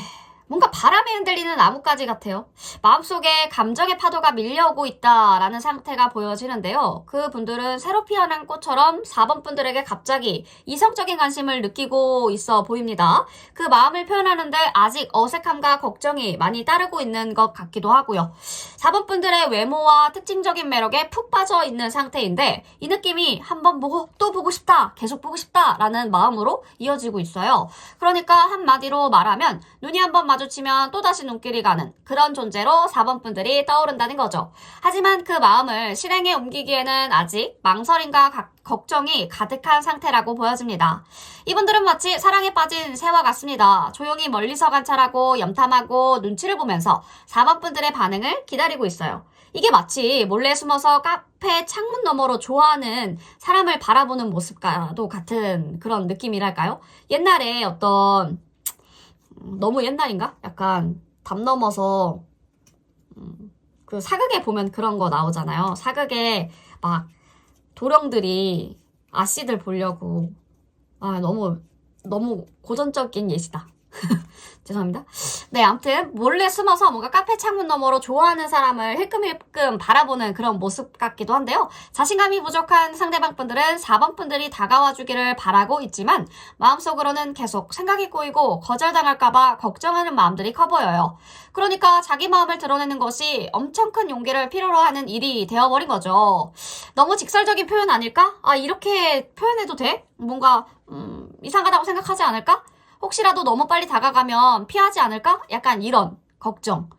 뭔가 바람에 흔들리는 나뭇가지 같아요. 마음속에 감정의 파도가 밀려오고 있다라는 상태가 보여지는데요. 그분들은 새로 피어난 꽃처럼 4번 분들에게 갑자기 이성적인 관심을 느끼고 있어 보입니다. 그 마음을 표현하는데 아직 어색함과 걱정이 많이 따르고 있는 것 같기도 하고요. 4번 분들의 외모와 특징적인 매력에 푹 빠져 있는 상태인데 이 느낌이 한번 보고 또 보고 싶다, 계속 보고 싶다라는 마음으로 이어지고 있어요. 그러니까 한마디로 말하면 눈이 한번 마주치면 또다시 눈길이 가는 그런 존재로 4번 분들이 떠오른다는 거죠. 하지만 그 마음을 실행에 옮기기에는 아직 망설임과 걱정이 가득한 상태라고 보여집니다. 이분들은 마치 사랑에 빠진 새와 같습니다. 조용히 멀리서 관찰하고 염탐하고 눈치를 보면서 4번 분들의 반응을 기다리고 있어요. 이게 마치 몰래 숨어서 카페 창문 너머로 좋아하는 사람을 바라보는 모습과도 같은 그런 느낌이랄까요? 옛날에 어떤 너무 옛날인가? 약간 담 넘어서 그 사극에 보면 그런 거 나오잖아요. 사극에 막 도령들이 아씨들 보려고 너무 고전적인 예시다. 죄송합니다. 네, 아무튼 몰래 숨어서 뭔가 카페 창문 너머로 좋아하는 사람을 힐끔힐끔 바라보는 그런 모습 같기도 한데요. 자신감이 부족한 상대방 분들은 4번 분들이 다가와 주기를 바라고 있지만 마음속으로는 계속 생각이 꼬이고 거절당할까봐 걱정하는 마음들이 커 보여요. 그러니까 자기 마음을 드러내는 것이 엄청 큰 용기를 필요로 하는 일이 되어버린 거죠. 너무 직설적인 표현 아닐까? 이렇게 표현해도 돼? 뭔가 이상하다고 생각하지 않을까? 혹시라도 너무 빨리 다가가면 피하지 않을까? 약간 이런 걱정.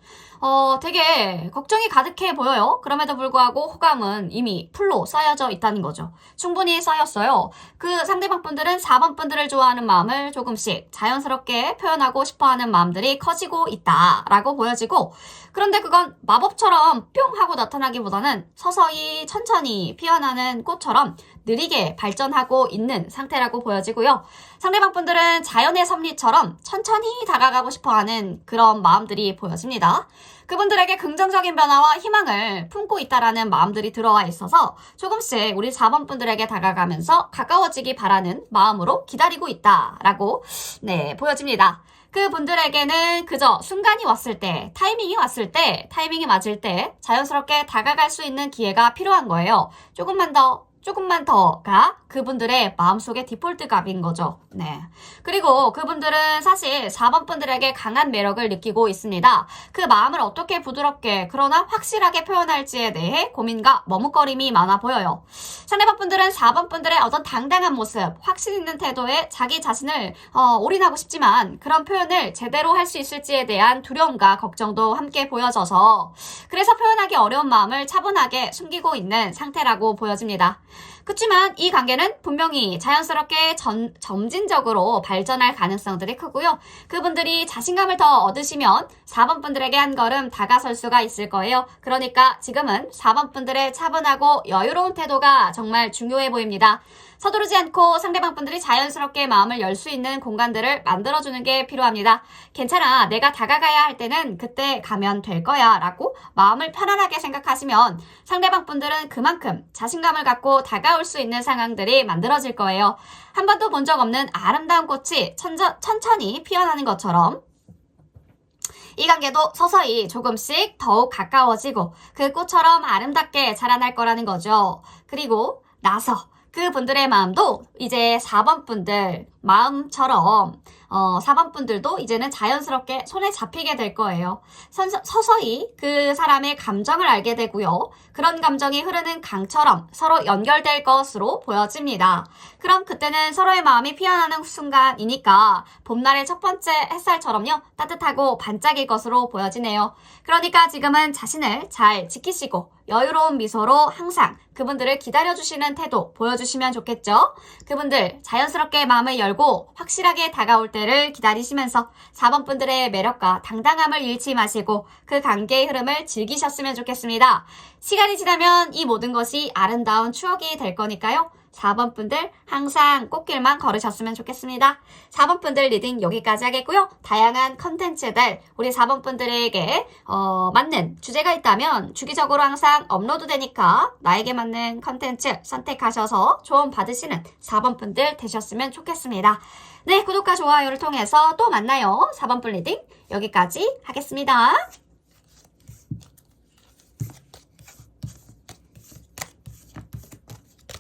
되게 걱정이 가득해 보여요. 그럼에도 불구하고 호감은 이미 풀로 쌓여져 있다는 거죠. 충분히 쌓였어요. 그 상대방 분들은 4번 분들을 좋아하는 마음을 조금씩 자연스럽게 표현하고 싶어하는 마음들이 커지고 있다라고 보여지고, 그런데 그건 마법처럼 뿅 하고 나타나기보다는 서서히 천천히 피어나는 꽃처럼 느리게 발전하고 있는 상태라고 보여지고요. 상대방 분들은 자연의 섭리처럼 천천히 다가가고 싶어하는 그런 마음들이 보여집니다. 그분들에게 긍정적인 변화와 희망을 품고 있다라는 마음들이 들어와 있어서 조금씩 우리 4번 분들에게 다가가면서 가까워지기 바라는 마음으로 기다리고 있다라고 보여집니다. 그분들에게는 그저 순간이 왔을 때, 타이밍이 왔을 때, 타이밍이 맞을 때 자연스럽게 다가갈 수 있는 기회가 필요한 거예요. 조금만 더가 그분들의 마음속의 디폴트 값인 거죠. 네. 그리고 그분들은 사실 4번 분들에게 강한 매력을 느끼고 있습니다. 그 마음을 어떻게 부드럽게 그러나 확실하게 표현할지에 대해 고민과 머뭇거림이 많아 보여요. 상대방 분들은 4번 분들의 어떤 당당한 모습, 확신 있는 태도에 자기 자신을 올인하고 싶지만 그런 표현을 제대로 할 수 있을지에 대한 두려움과 걱정도 함께 보여져서 그래서 표현하기 어려운 마음을 차분하게 숨기고 있는 상태라고 보여집니다. 그렇지만 이 관계는 분명히 자연스럽게 점진적으로 발전할 가능성들이 크고요. 그분들이 자신감을 더 얻으시면 4번 분들에게 한 걸음 다가설 수가 있을 거예요. 그러니까 지금은 4번 분들의 차분하고 여유로운 태도가 정말 중요해 보입니다. 서두르지 않고 상대방 분들이 자연스럽게 마음을 열 수 있는 공간들을 만들어주는 게 필요합니다. 괜찮아, 내가 다가가야 할 때는 그때 가면 될 거야 라고 마음을 편안하게 생각하시면 상대방 분들은 그만큼 자신감을 갖고 다가올 수 있는 상황들이 만들어질 거예요. 한 번도 본 적 없는 아름다운 꽃이 천천히 피어나는 것처럼 이 관계도 서서히 조금씩 더욱 가까워지고 그 꽃처럼 아름답게 자라날 거라는 거죠. 그리고 나서 그분들의 마음도 이제 4번 분들 마음처럼 4번 분들도 이제는 자연스럽게 손에 잡히게 될 거예요. 서서히 그 사람의 감정을 알게 되고요. 그런 감정이 흐르는 강처럼 서로 연결될 것으로 보여집니다. 그럼 그때는 서로의 마음이 피어나는 순간이니까 봄날의 첫 번째 햇살처럼요. 따뜻하고 반짝일 것으로 보여지네요. 그러니까 지금은 자신을 잘 지키시고 여유로운 미소로 항상 그분들을 기다려주시는 태도 보여주시면 좋겠죠? 그분들 자연스럽게 마음을 열고 확실하게 다가올 때를 기다리시면서 4번 분들의 매력과 당당함을 잃지 마시고 그 관계의 흐름을 즐기셨으면 좋겠습니다. 시간이 지나면 이 모든 것이 아름다운 추억이 될 거니까요. 4번 분들 항상 꽃길만 걸으셨으면 좋겠습니다. 4번 분들 리딩 여기까지 하겠고요. 다양한 컨텐츠들 우리 4번 분들에게 맞는 주제가 있다면 주기적으로 항상 업로드 되니까 나에게 맞는 컨텐츠 선택하셔서 조언 받으시는 4번 분들 되셨으면 좋겠습니다. 네, 구독과 좋아요를 통해서 또 만나요. 4번 플리딩 여기까지 하겠습니다.